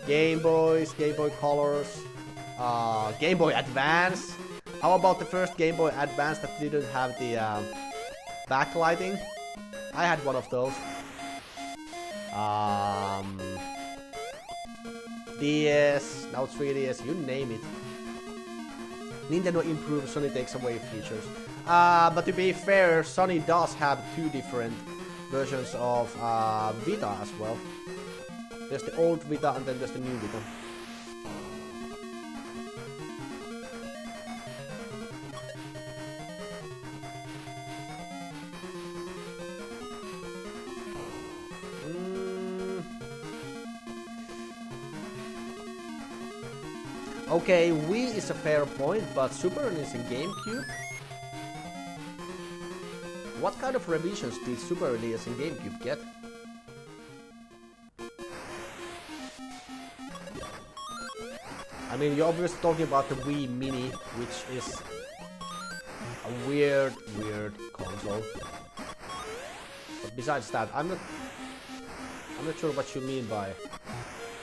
Game Boys, Game Boy Colors, Game Boy Advance. How about the first Game Boy Advance that didn't have the backlighting? I had one of those. DS, now 3DS, you name it. Nintendo improves, Sony takes away features. But to be fair, Sony does have two different versions of Vita as well. There's the old Vita and then there's the new Vita. Okay, Wii is a fair point, but Super NES and GameCube? What kind of revisions did Super NES and GameCube get? I mean, you're obviously talking about the Wii Mini, which is a weird console. But besides that, I'm not sure what you mean by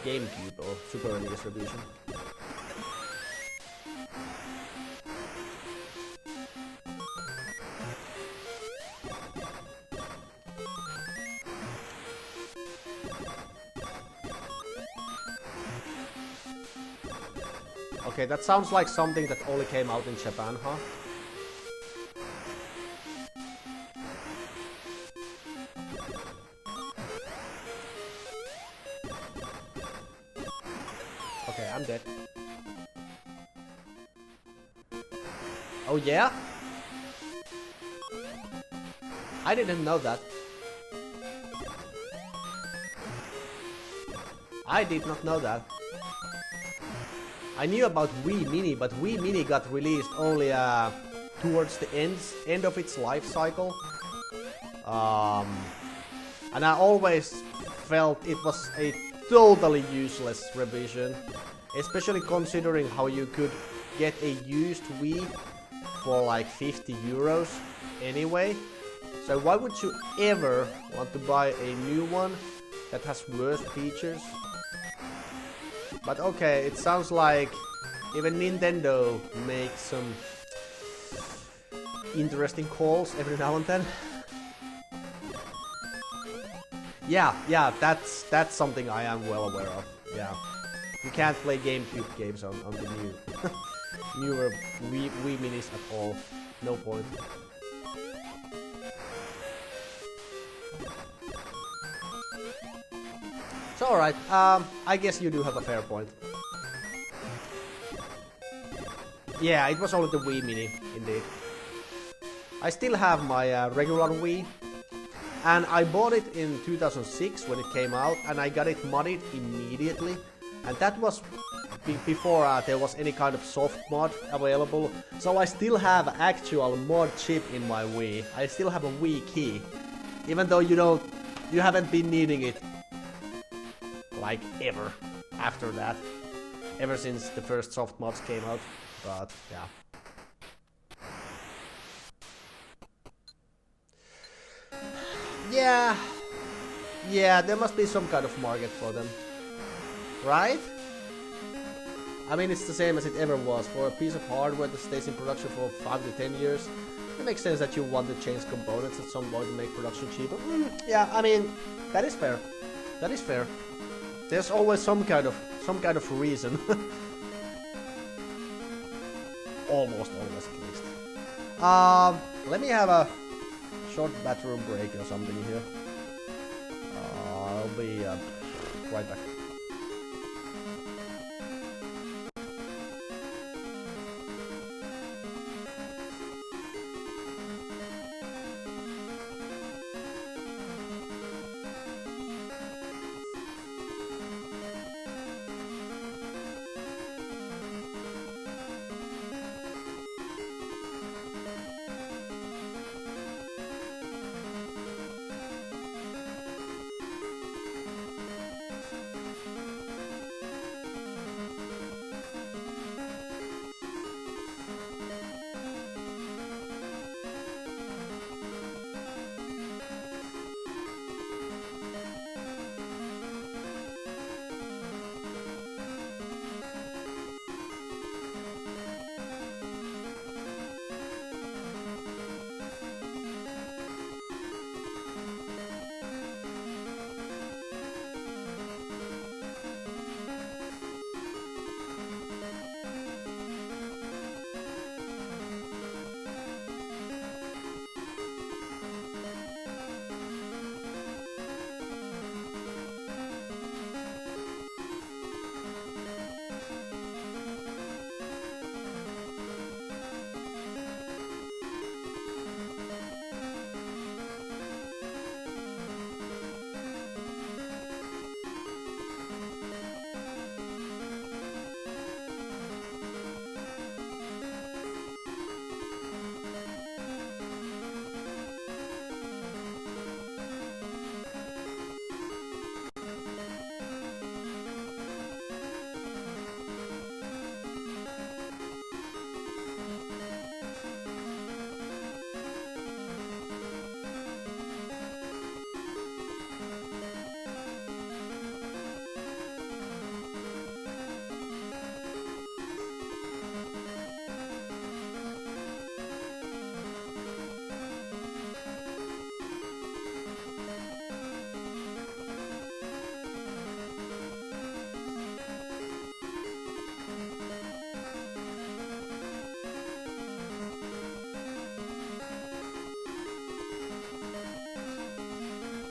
GameCube or Super NES revision. Okay, that sounds like something that only came out in Japan, huh? Okay, I'm dead. Oh yeah? I didn't know that. I did not know that. I knew about Wii Mini, but Wii Mini got released only towards the end of its life cycle. And I always felt it was a totally useless revision, especially considering how you could get a used Wii for like 50 euros anyway. So why would you ever want to buy a new one that has worse features? But okay, it sounds like even Nintendo makes some interesting calls every now and then. Yeah, that's something I am well aware of. Yeah, you can't play GameCube games on the newer Wii Minis at all. No point. It's alright, I guess you do have a fair point. Yeah, it was only the Wii Mini, indeed. I still have my regular Wii, and I bought it in 2006 when it came out, and I got it modded immediately. And that was before there was any kind of soft mod available, so I still have actual mod chip in my Wii. I still have a Wii key, even though you haven't been needing it like ever after that. ever since the first soft mods came out, but yeah. Yeah, there must be some kind of market for them, right? I mean, it's the same as it ever was. For a piece of hardware that stays in production for 5 to 10 years, it makes sense that you want to change components at some point to make production cheaper. Yeah, I mean, that is fair. That is fair. There's always some kind of reason. Almost always, at least. Let me have a short bathroom break or something here. I'll be right back.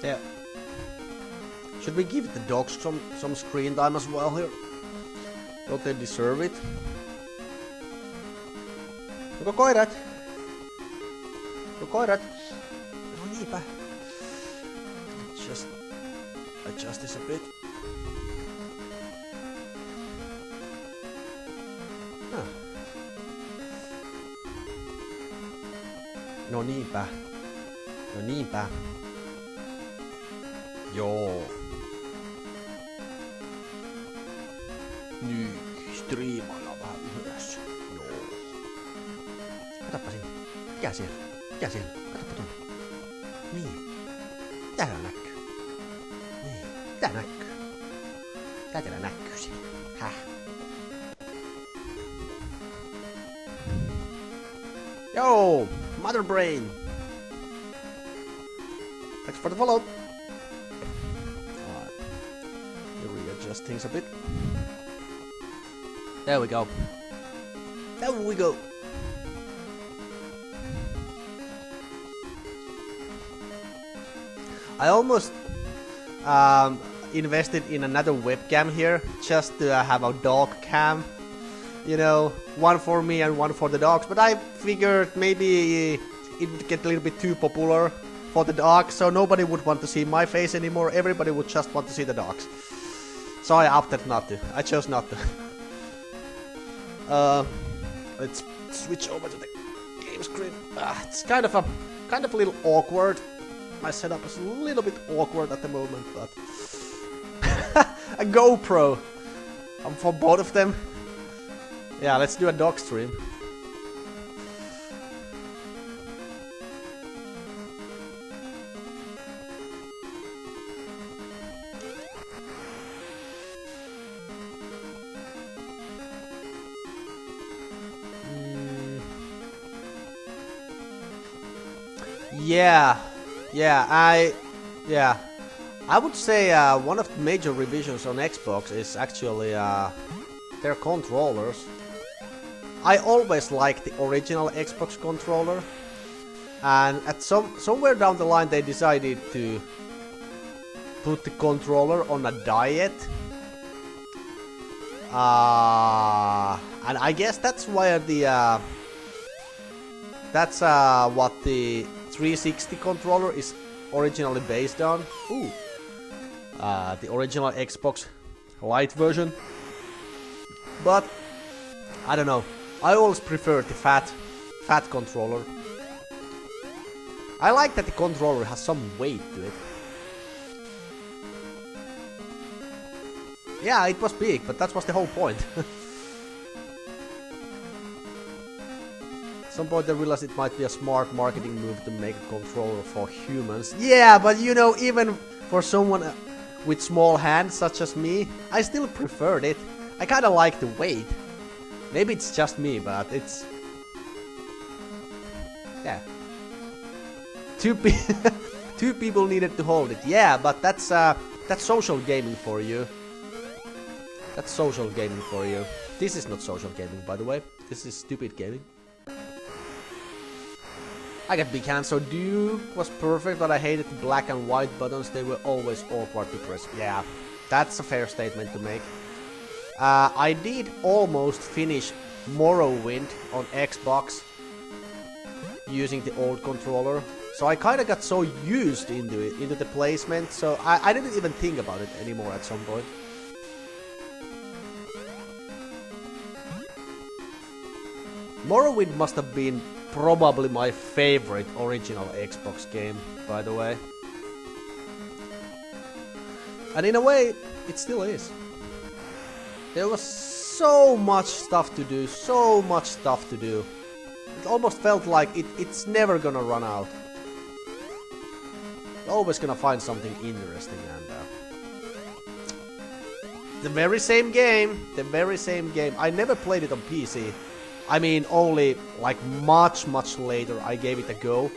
There. Should we give the dogs some screen time as well here? Don't they deserve it? Onko koirat? Onko koirat? No niinpä. Just adjust this a bit. Huh. No niinpä. No niinpä. Joo. Niin, striimaillaan vähän ylös. Joo. Katoppa sinne. Mikä siellä? Mikä siellä? Katoppa tuonne. Niin. Mitä täällä näkyy? Niin. Mitä näkyy? Mitä täällä näkyy siellä? Häh? Yo! Mother Brain! Thanks for the follow! Readjust things a bit. There we go. There we go. I almost invested in another webcam here just to have a dog cam. You know, one for me and one for the dogs. But I figured maybe it would get a little bit too popular for the dogs, so nobody would want to see my face anymore. Everybody would just want to see the dogs. So I opted not to. I chose not to. Let's switch over to the game screen. It's kind of a little awkward. My setup is a little bit awkward at the moment, but a GoPro. I'm for both of them. Yeah, let's do a dog stream. Yeah, I would say one of the major revisions on Xbox is actually their controllers. I always liked the original Xbox controller, and at somewhere down the line they decided to put the controller on a diet. And I guess that's why the that's what the 360 controller is originally based on. Ooh. The original Xbox Lite version. But I don't know. I always prefer the fat controller. I like that the controller has some weight to it. Yeah, it was big, but that was the whole point. At some point I realized it might be a smart marketing move to make a controller for humans. Yeah, but you know, even for someone with small hands such as me, I still preferred it. I kinda like the weight. Maybe it's just me, but it's... yeah. Two people needed to hold it. Yeah, but that's social gaming for you. That's social gaming for you. This is not social gaming, by the way. This is stupid gaming. I got big hands, so Duke was perfect, but I hated the black and white buttons. They were always awkward to press. Yeah, that's a fair statement to make. I did almost finish Morrowind on Xbox using the old controller. So I kinda got so used into the placement, so I didn't even think about it anymore at some point. Morrowind must have been probably my favorite original Xbox game, by the way. And in a way, it still is. There was so much stuff to do, It almost felt like it's never gonna run out. You're always gonna find something interesting, and the very same game. I never played it on PC. I mean, only like much later I gave it a go.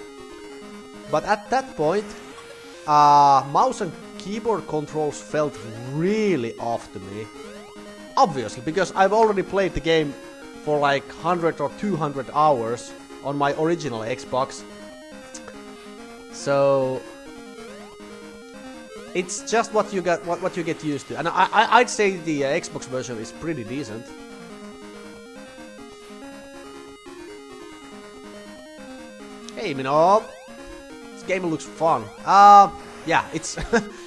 But at that point, mouse and keyboard controls felt really off to me. Obviously, because I've already played the game for like 100 or 200 hours on my original Xbox. So it's just what you get used to, and I'd say the Xbox version is pretty decent. Hey, Mino, this game looks fun. Yeah, it's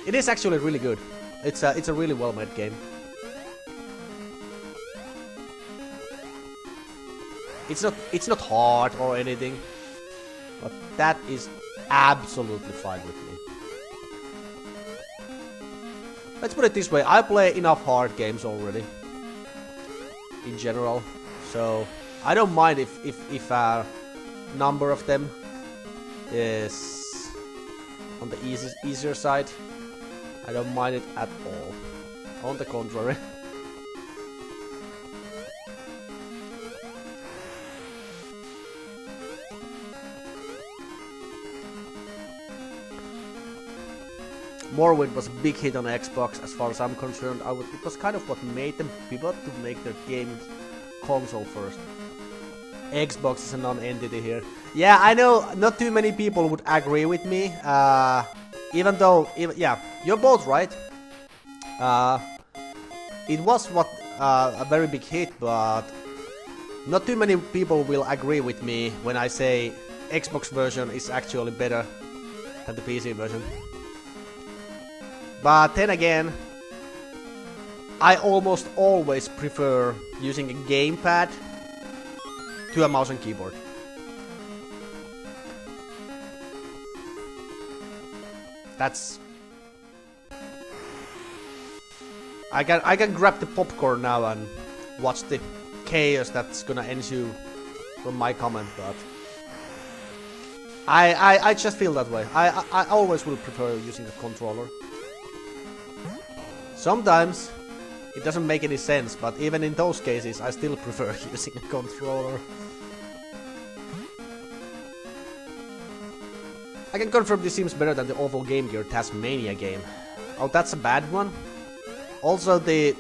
it is actually really good. It's a really well-made game. It's not hard or anything, but that is absolutely fine with me. Let's put it this way, I play enough hard games already, in general, so I don't mind if a number of them is on the easier side. I don't mind it at all. On the contrary. Morrowind was a big hit on Xbox, as far as I'm concerned. It was kind of what made them pivot to make their games console first. Xbox is a non-entity here. Yeah, I know not too many people would agree with me. Even though, yeah, you're both right. It was a very big hit, but not too many people will agree with me when I say Xbox version is actually better than the PC version. But then again, I almost always prefer using a gamepad to a mouse and keyboard. I can grab the popcorn now and watch the chaos that's gonna ensue from my comment, but I just feel that way. I always will prefer using a controller. Sometimes it doesn't make any sense, but even in those cases I still prefer using a controller. I can confirm this seems better than the awful Game Gear Taz-Mania game. Oh, that's a bad one. Also, the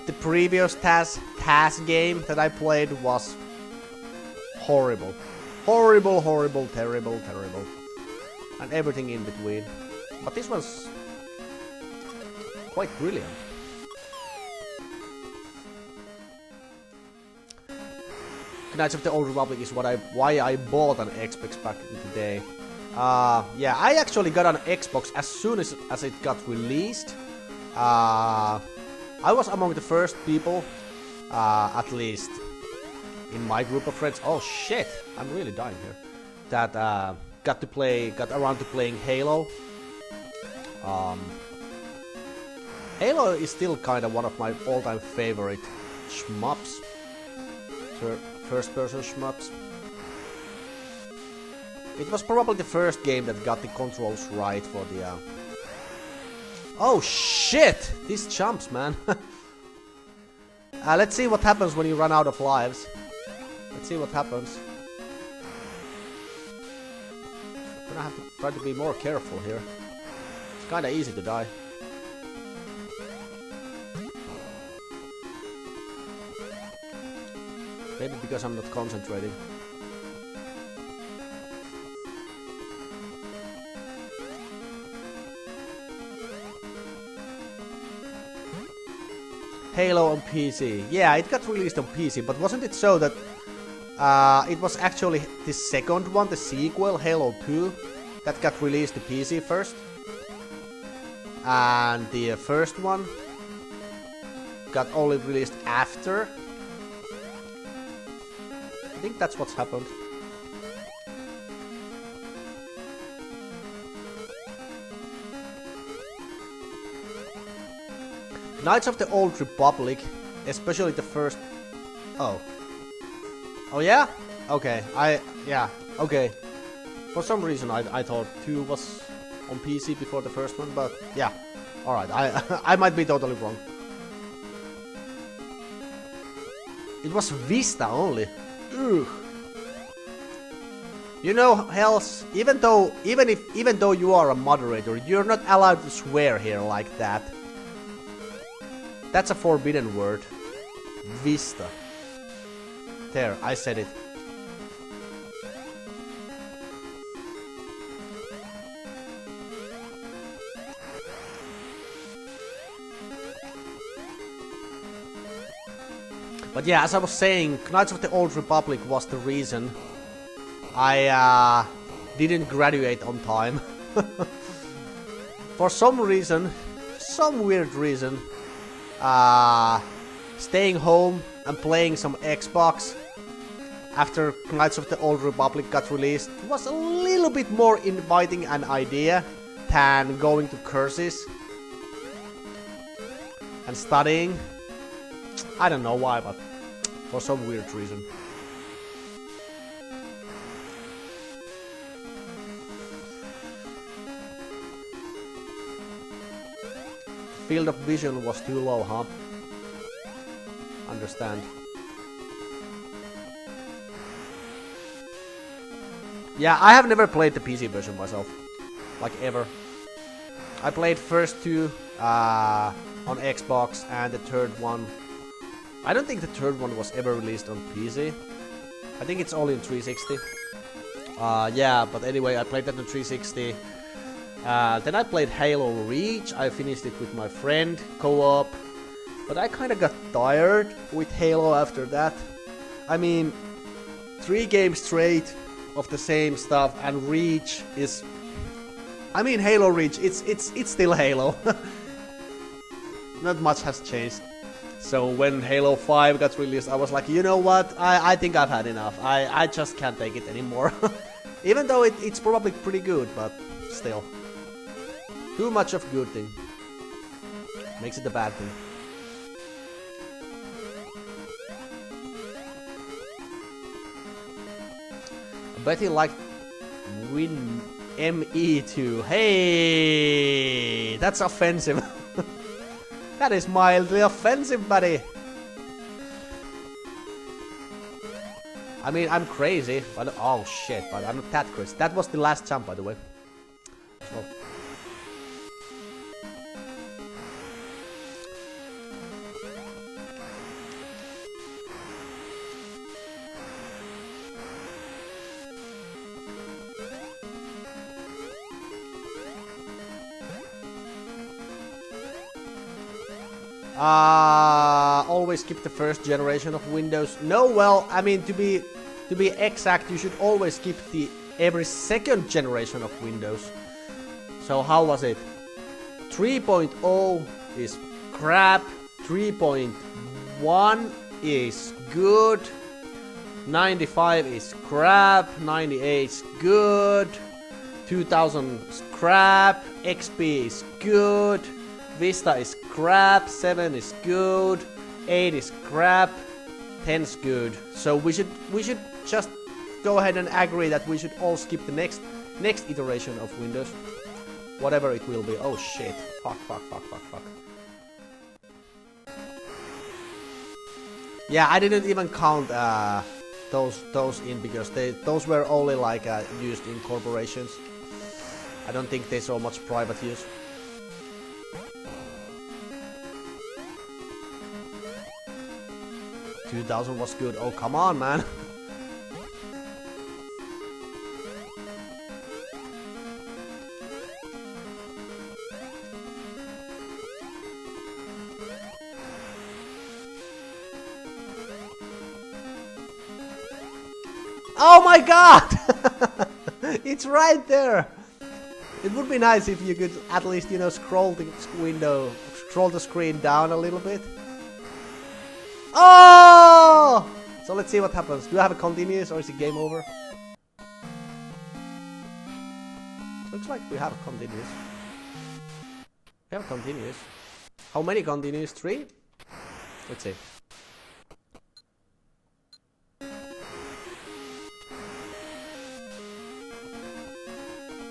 the previous Taz game that I played was horrible. Horrible, horrible, terrible, terrible. And everything in between. But this was quite brilliant. Knights of the Old Republic is why I bought an Xbox back in the day. Yeah, I actually got an Xbox as soon as it got released. I was among the first people, at least in my group of friends. Oh shit, I'm really dying here. That got around to playing Halo. Halo is still kind of one of my all-time favorite shmups. First-person shmups. It was probably the first game that got the controls right for the... Oh shit! These jumps, man. Let's see what happens when you run out of lives. Let's see what happens. I'm gonna have to try to be more careful here. It's kinda easy to die. Maybe because I'm not concentrating. Halo on PC. Yeah, it got released on PC, but wasn't it so that it was actually the second one, the sequel, Halo 2, that got released to PC first? And the first one got only released after? I think that's what's happened. Knights of the Old Republic, especially the first... Oh. Oh yeah? Okay, yeah, okay. For some reason I thought 2 was on PC before the first one, but yeah. Alright, I might be totally wrong. It was Vista only. Ugh. You know, Hells, even though you are a moderator, you're not allowed to swear here like that. That's a forbidden word. Vista. There, I said it. But yeah, as I was saying, Knights of the Old Republic was the reason I didn't graduate on time. For some reason, some weird reason, staying home and playing some Xbox after Knights of the Old Republic got released was a little bit more inviting an idea than going to courses and studying. I don't know why, but for some weird reason. Field of vision was too low, huh? Understand. Yeah, I have never played the PC version myself. Like, ever. I played first 2 on Xbox and the third one. I don't think the third one was ever released on PC. I think it's only in 360. Yeah, but anyway, I played that on 360. Then I played Halo Reach. I finished it with my friend, co-op. But I kinda got tired with Halo after that. I mean, 3 games straight of the same stuff, and Reach is... I mean, Halo Reach, it's still Halo. Not much has changed. So when Halo 5 got released, I was like, you know what, I think I've had enough. I just can't take it anymore. Even though it's probably pretty good, but still. Too much of good thing. Makes it a bad thing. I bet he liked Win ME2. Hey, that's offensive. That is mildly offensive, buddy. I mean, I'm crazy, but oh shit, but I'm not that crazy. That was the last jump, by the way. So. Always skip the first generation of Windows. No, well, I mean, to be exact, you should always skip the every second generation of Windows. So how was it? 3.0 is crap. 3.1 is good. 95 is crap. 98 is good. 2000 is crap. XP is good. Vista is crap, 7 is good, 8 is crap, 10 is good. So we should just go ahead and agree that we should all skip the next iteration of Windows. Whatever it will be. Oh shit. Fuck. Yeah, I didn't even count those in because those were only like used in corporations. I don't think they saw much private use. 2000 was good. Oh, come on, man. Oh my god! It's right there! It would be nice if you could at least, you know, scroll the screen down a little bit. Oh! So let's see what happens. Do I have a continuous or is it game over? Looks like we have a continuous. We have a continuous. How many continuous? 3? Let's see.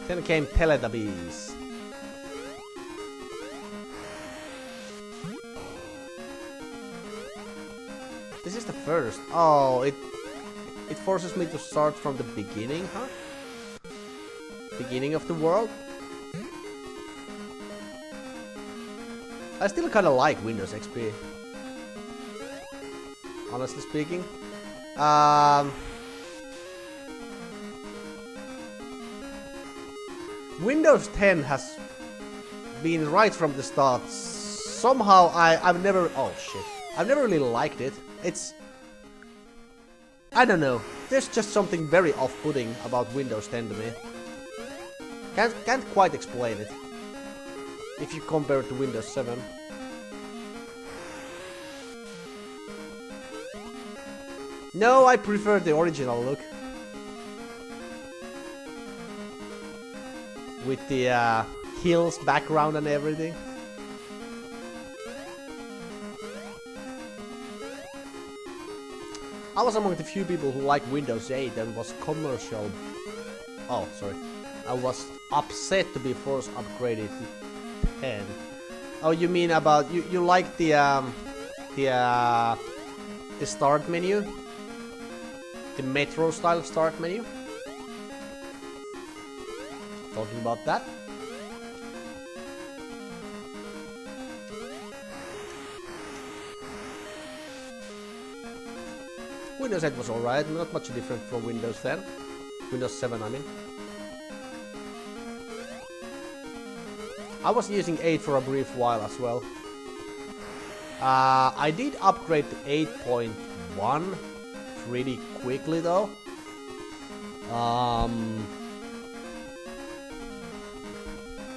Then came Teletubbies. This is the first. Oh, it forces me to start from the beginning, huh? Beginning of the world. I still kind of like Windows XP. Honestly speaking. Windows 10 has been right from the start. Somehow I've never... Oh shit. I've never really liked it. It's... I don't know. There's just something very off-putting about Windows 10 to me. Can't quite explain it. If you compare it to Windows 7. No, I prefer the original look. With the hills background and everything. I was among the few people who like Windows 8 and was commercial. Oh, sorry. I was upset to be forced upgraded to 10. Oh, you mean about you like the start menu? The Metro style start menu? Talking about that? Windows 8 was alright, not much different from Windows 10. Windows 7, I mean. I was using 8 for a brief while as well. I did upgrade to 8.1 pretty quickly though.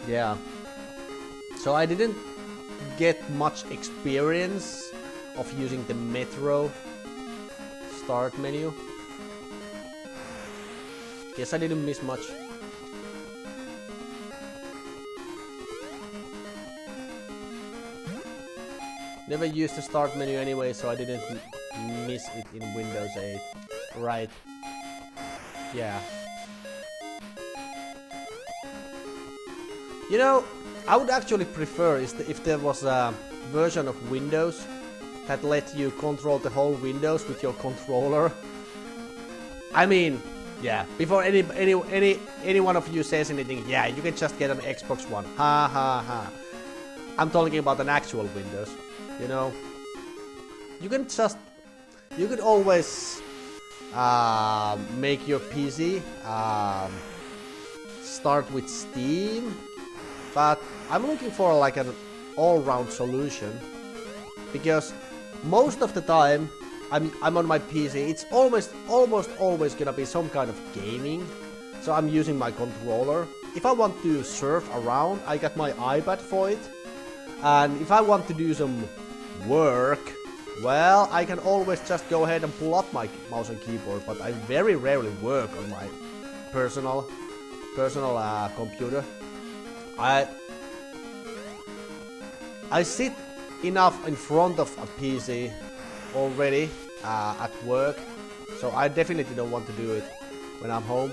Yeah. So I didn't get much experience of using the Metro start menu. Guess I didn't miss much. Never used the start menu anyway, so I didn't miss it in Windows 8. Right. Yeah. You know, I would actually prefer if there was a version of Windows that let you control the whole Windows with your controller. I mean, yeah, before any one of you says anything, yeah, you can just get an Xbox One. Ha ha ha. I'm talking about an actual Windows, you know. You could always make your PC start with Steam, but I'm looking for like an all-round solution, because most of the time I'm on my PC, it's almost always gonna be some kind of gaming, so I'm using my controller. If I want to surf around, I got my iPad for it, and if I want to do some work, well, I can always just go ahead and pull up my mouse and keyboard, but I very rarely work on my personal computer. I sit enough in front of a PC already at work, so I definitely don't want to do it when I'm home.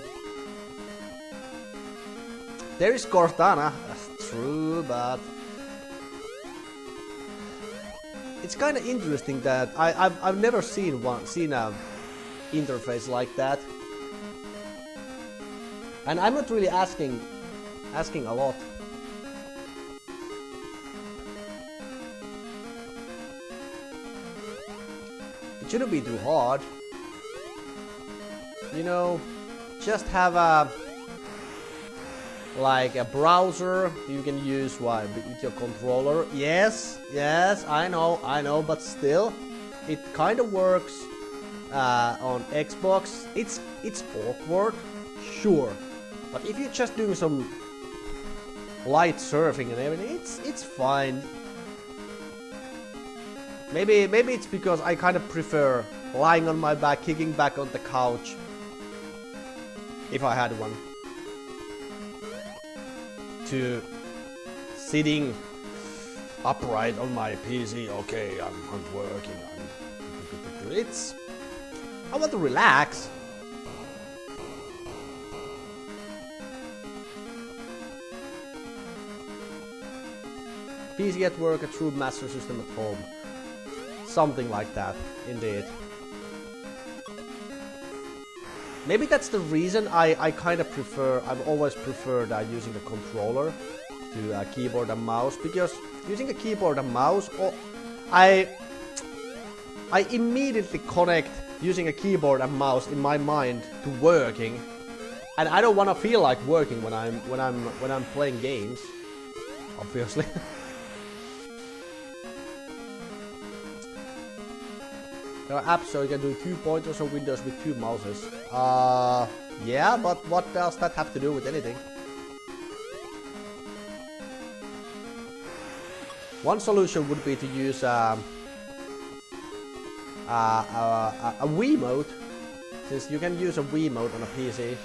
There is Cortana, that's true, but it's kind of interesting that I've never seen a interface like that, and I'm not really asking a lot. It shouldn't be too hard, you know. Just have a browser you can use with your controller. Yes, I know, but still, it kind of works on Xbox. It's awkward, sure, but if you're just doing some light surfing and everything, it's fine. Maybe it's because I kind of prefer lying on my back, kicking back on the couch, if I had one, to sitting upright on my PC. Okay, I'm working. I want to relax. PC at work, a true master system at home. Something like that, indeed. Maybe that's the reason I kind of prefer, I've always preferred using a controller to a keyboard and mouse, because using a keyboard and mouse, I immediately connect using a keyboard and mouse in my mind to working, and I don't want to feel like working when I'm playing games, obviously. There are apps so you can do 2 pointers on Windows with 2 mouses. Yeah, but what does that have to do with anything? One solution would be to use a Wiimote, since you can use a Wiimote on a PC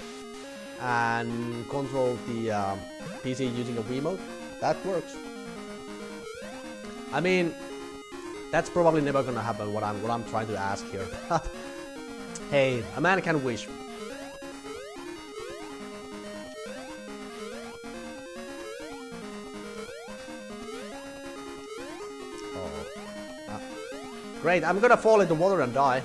and control the PC using a Wiimote. That works. I mean, that's probably never gonna happen, what I'm trying to ask here. Hey, a man can wish. Oh. Great, I'm gonna fall into water and die.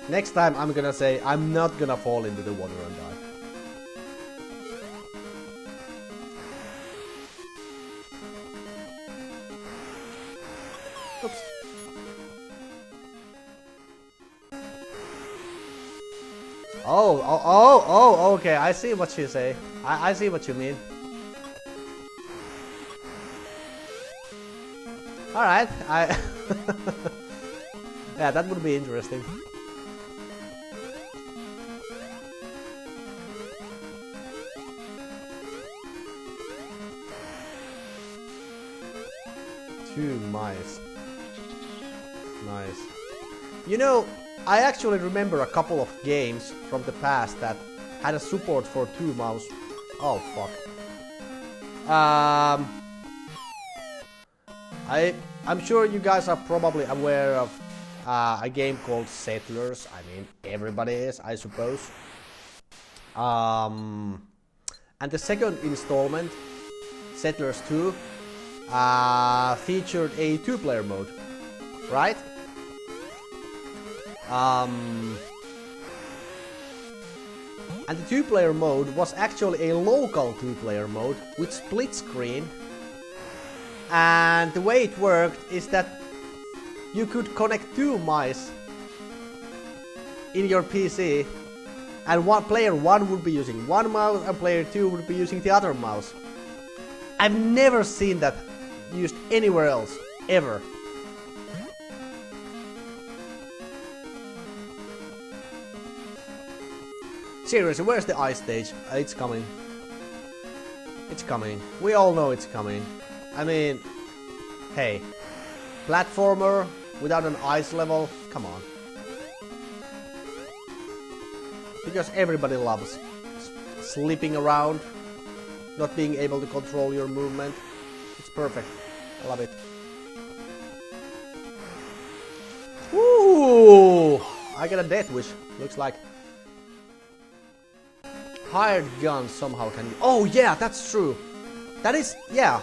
Next time I'm gonna say I'm not gonna fall into the water and die. Oops. Oh, okay, I see what you say. I see what you mean. Alright, yeah, that would be interesting. Two mice. Nice. You know, I actually remember a couple of games from the past that had a support for 2 mouse. Oh fuck. I'm sure you guys are probably aware of a game called Settlers. I mean, everybody is, I suppose. And the second installment, Settlers 2, featured a 2-player mode, right? And the 2-player mode was actually a local 2-player mode with split screen. And the way it worked is that you could connect 2 mice in your PC, and player 1 would be using 1 mouse and player 2 would be using the other mouse. I've never seen that used anywhere else, ever. Seriously, where's the ice stage? It's coming. It's coming. We all know it's coming. I mean, hey, platformer without an ice level, come on. Because everybody loves slipping around, not being able to control your movement. It's perfect. I love it. Woo! I get a death wish, looks like. Hired guns somehow can... Oh yeah, that's true. That is... Yeah.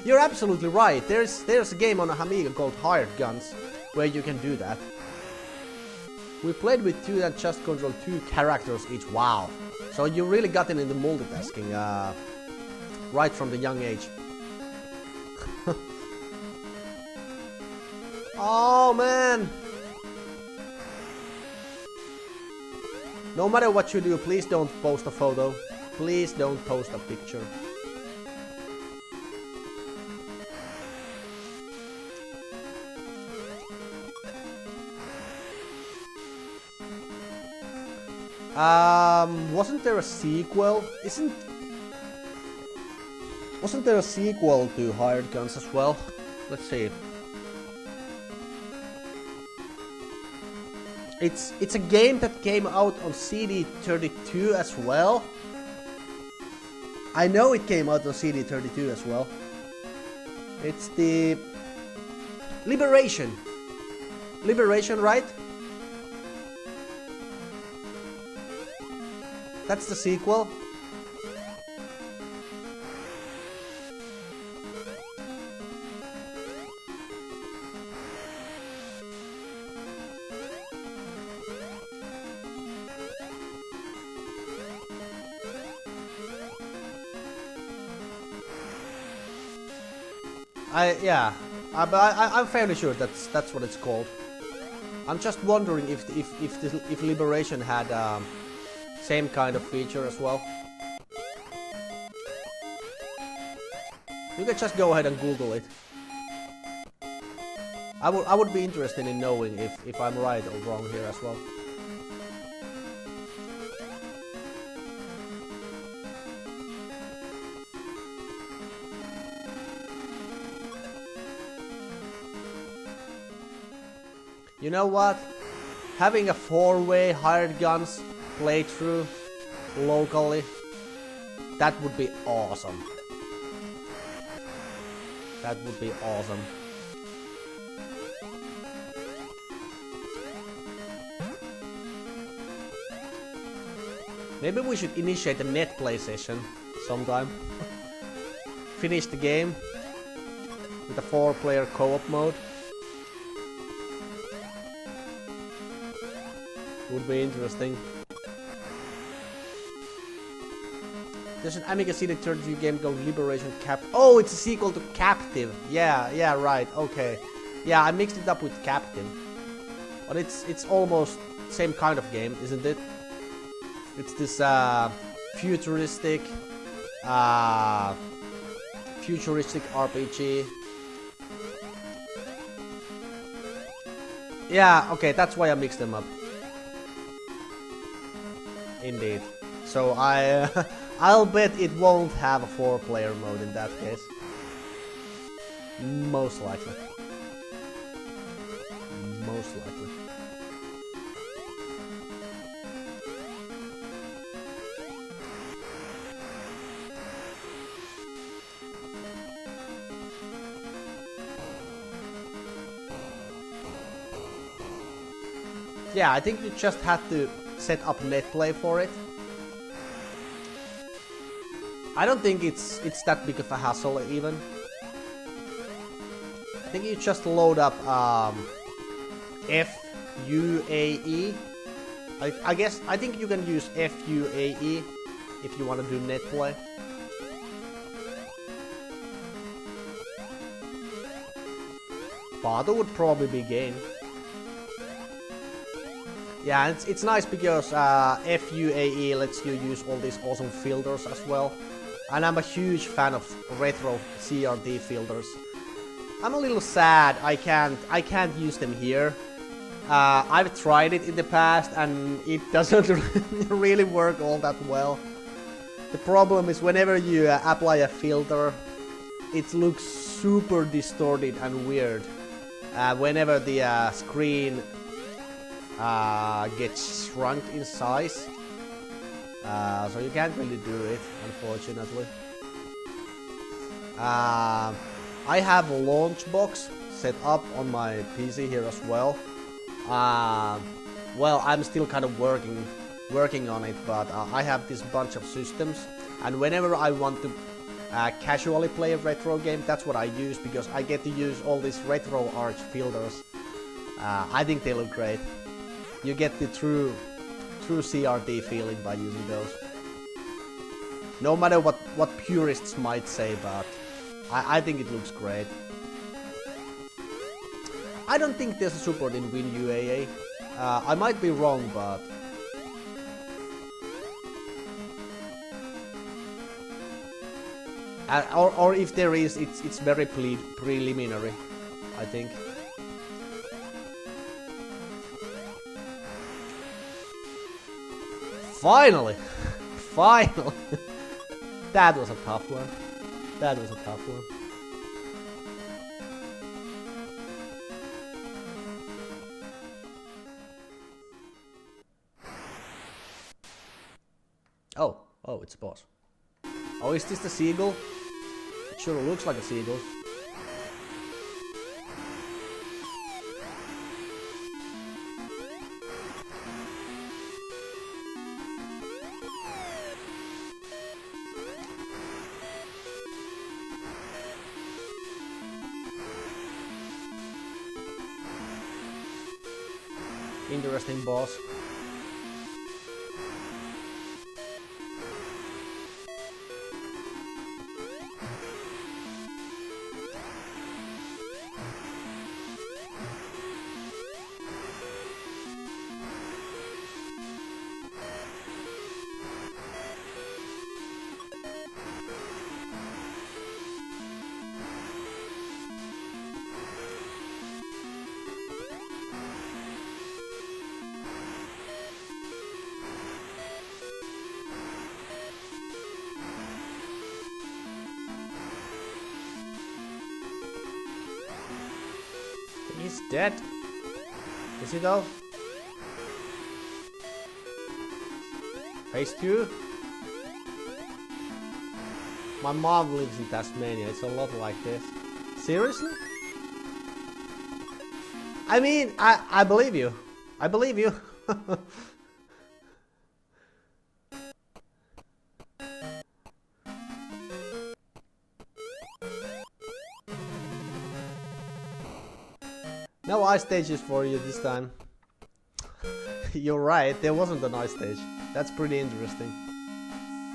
You're absolutely right. There's a game on a Amiga called Hired Guns where you can do that. We played with 2 and just controlled 2 characters each. Wow. So you really got into multitasking right from the young age. Oh man. No matter what you do, please don't post a photo. Please don't post a picture. Wasn't there a sequel? Wasn't there a sequel to Hired Guns as well? Let's see. It's a game that came out on CD32 as well. I know it came out on CD32 as well. It's the Liberation. Liberation, right? That's the sequel. But I'm fairly sure that's what it's called. I'm just wondering if Liberation had same kind of feature as well. You can just go ahead and Google it. I would be interested in knowing if I'm right or wrong here as well. You know what? Having a 4-way Hired Guns playthrough locally, that would be awesome. That would be awesome. Maybe we should initiate a net play session sometime. Finish the game with a 4-player co-op mode. Would be interesting. There's an Amiga CD32 game called Liberation Cap. Oh, it's a sequel to Captive. Yeah, right. Okay. Yeah, I mixed it up with Captive. But it's almost same kind of game, isn't it? It's this futuristic RPG. Yeah, okay, that's why I mixed them up. Indeed. So I'll bet it won't have a 4-player mode in that case. Most likely. most likely. Yeah, I think you just have to set up netplay for it. I don't think it's that big of a hassle even. I think you just load up FUAE. I think you can use FUAE if you want to do netplay. Father would probably be game. Yeah, it's nice because FUAE lets you use all these awesome filters as well. And I'm a huge fan of retro CRT filters. I'm a little sad I can't use them here. I've tried it in the past and it doesn't really work all that well. The problem is whenever you apply a filter, it looks super distorted and weird. Whenever the screen gets shrunk in size. So you can't really do it, unfortunately. I have a Launchbox set up on my PC here as well. Well, I'm still kind of working on it, but I have this bunch of systems, and whenever I want to casually play a retro game, that's what I use, because I get to use all these retro arch filters. I think they look great. You get the true CRT feeling by using those. No matter what purists might say, but I think it looks great. I don't think there's a support in WinUAA. I might be wrong, but or if there is, it's very preliminary, I think. Finally! Finally! That was a tough one. That was a tough one. Oh, it's a boss. Oh, is this the seagull? It sure looks like a seagull. Interesting boss. He's dead. Is he though? Phase 2? My mom lives in Taz-Mania. It's a lot like this. Seriously? I mean, I believe you. I believe you. No ice stages for you this time. You're right, there wasn't an ice stage. That's pretty interesting.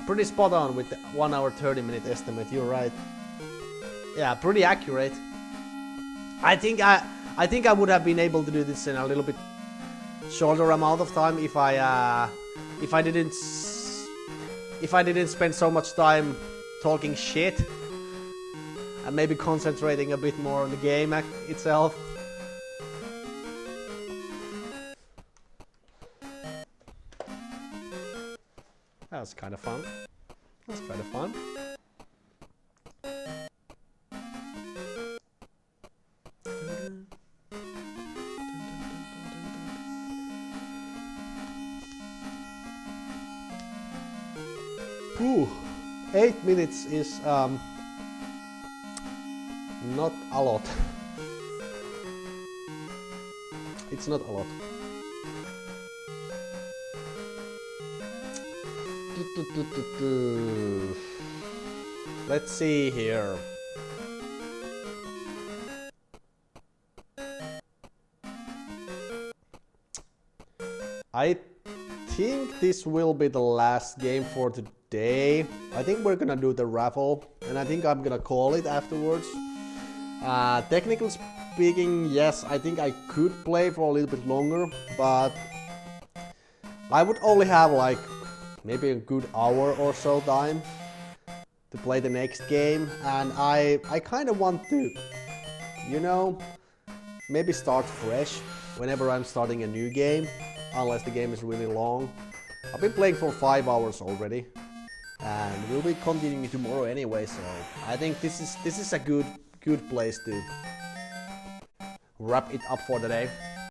Pretty spot on with the 1 hour 30-minute estimate, you're right. Yeah, pretty accurate. I think I would have been able to do this in a little bit shorter amount of time if I didn't spend so much time talking shit and maybe concentrating a bit more on the game itself. That was kind of fun. That's kind of fun. Whew. 8 minutes is not a lot. It's not a lot. Let's see here. I think this will be the last game for today. I think we're gonna do the raffle, and I think I'm gonna call it afterwards. Technically speaking, yes, I think I could play for a little bit longer, but I would only have like maybe a good hour or so time to play the next game, and I kind of want to, you know, maybe start fresh whenever I'm starting a new game, unless the game is really long. I've been playing for 5 hours already, and we'll be continuing tomorrow anyway, so I think this is a good place to wrap it up for the day.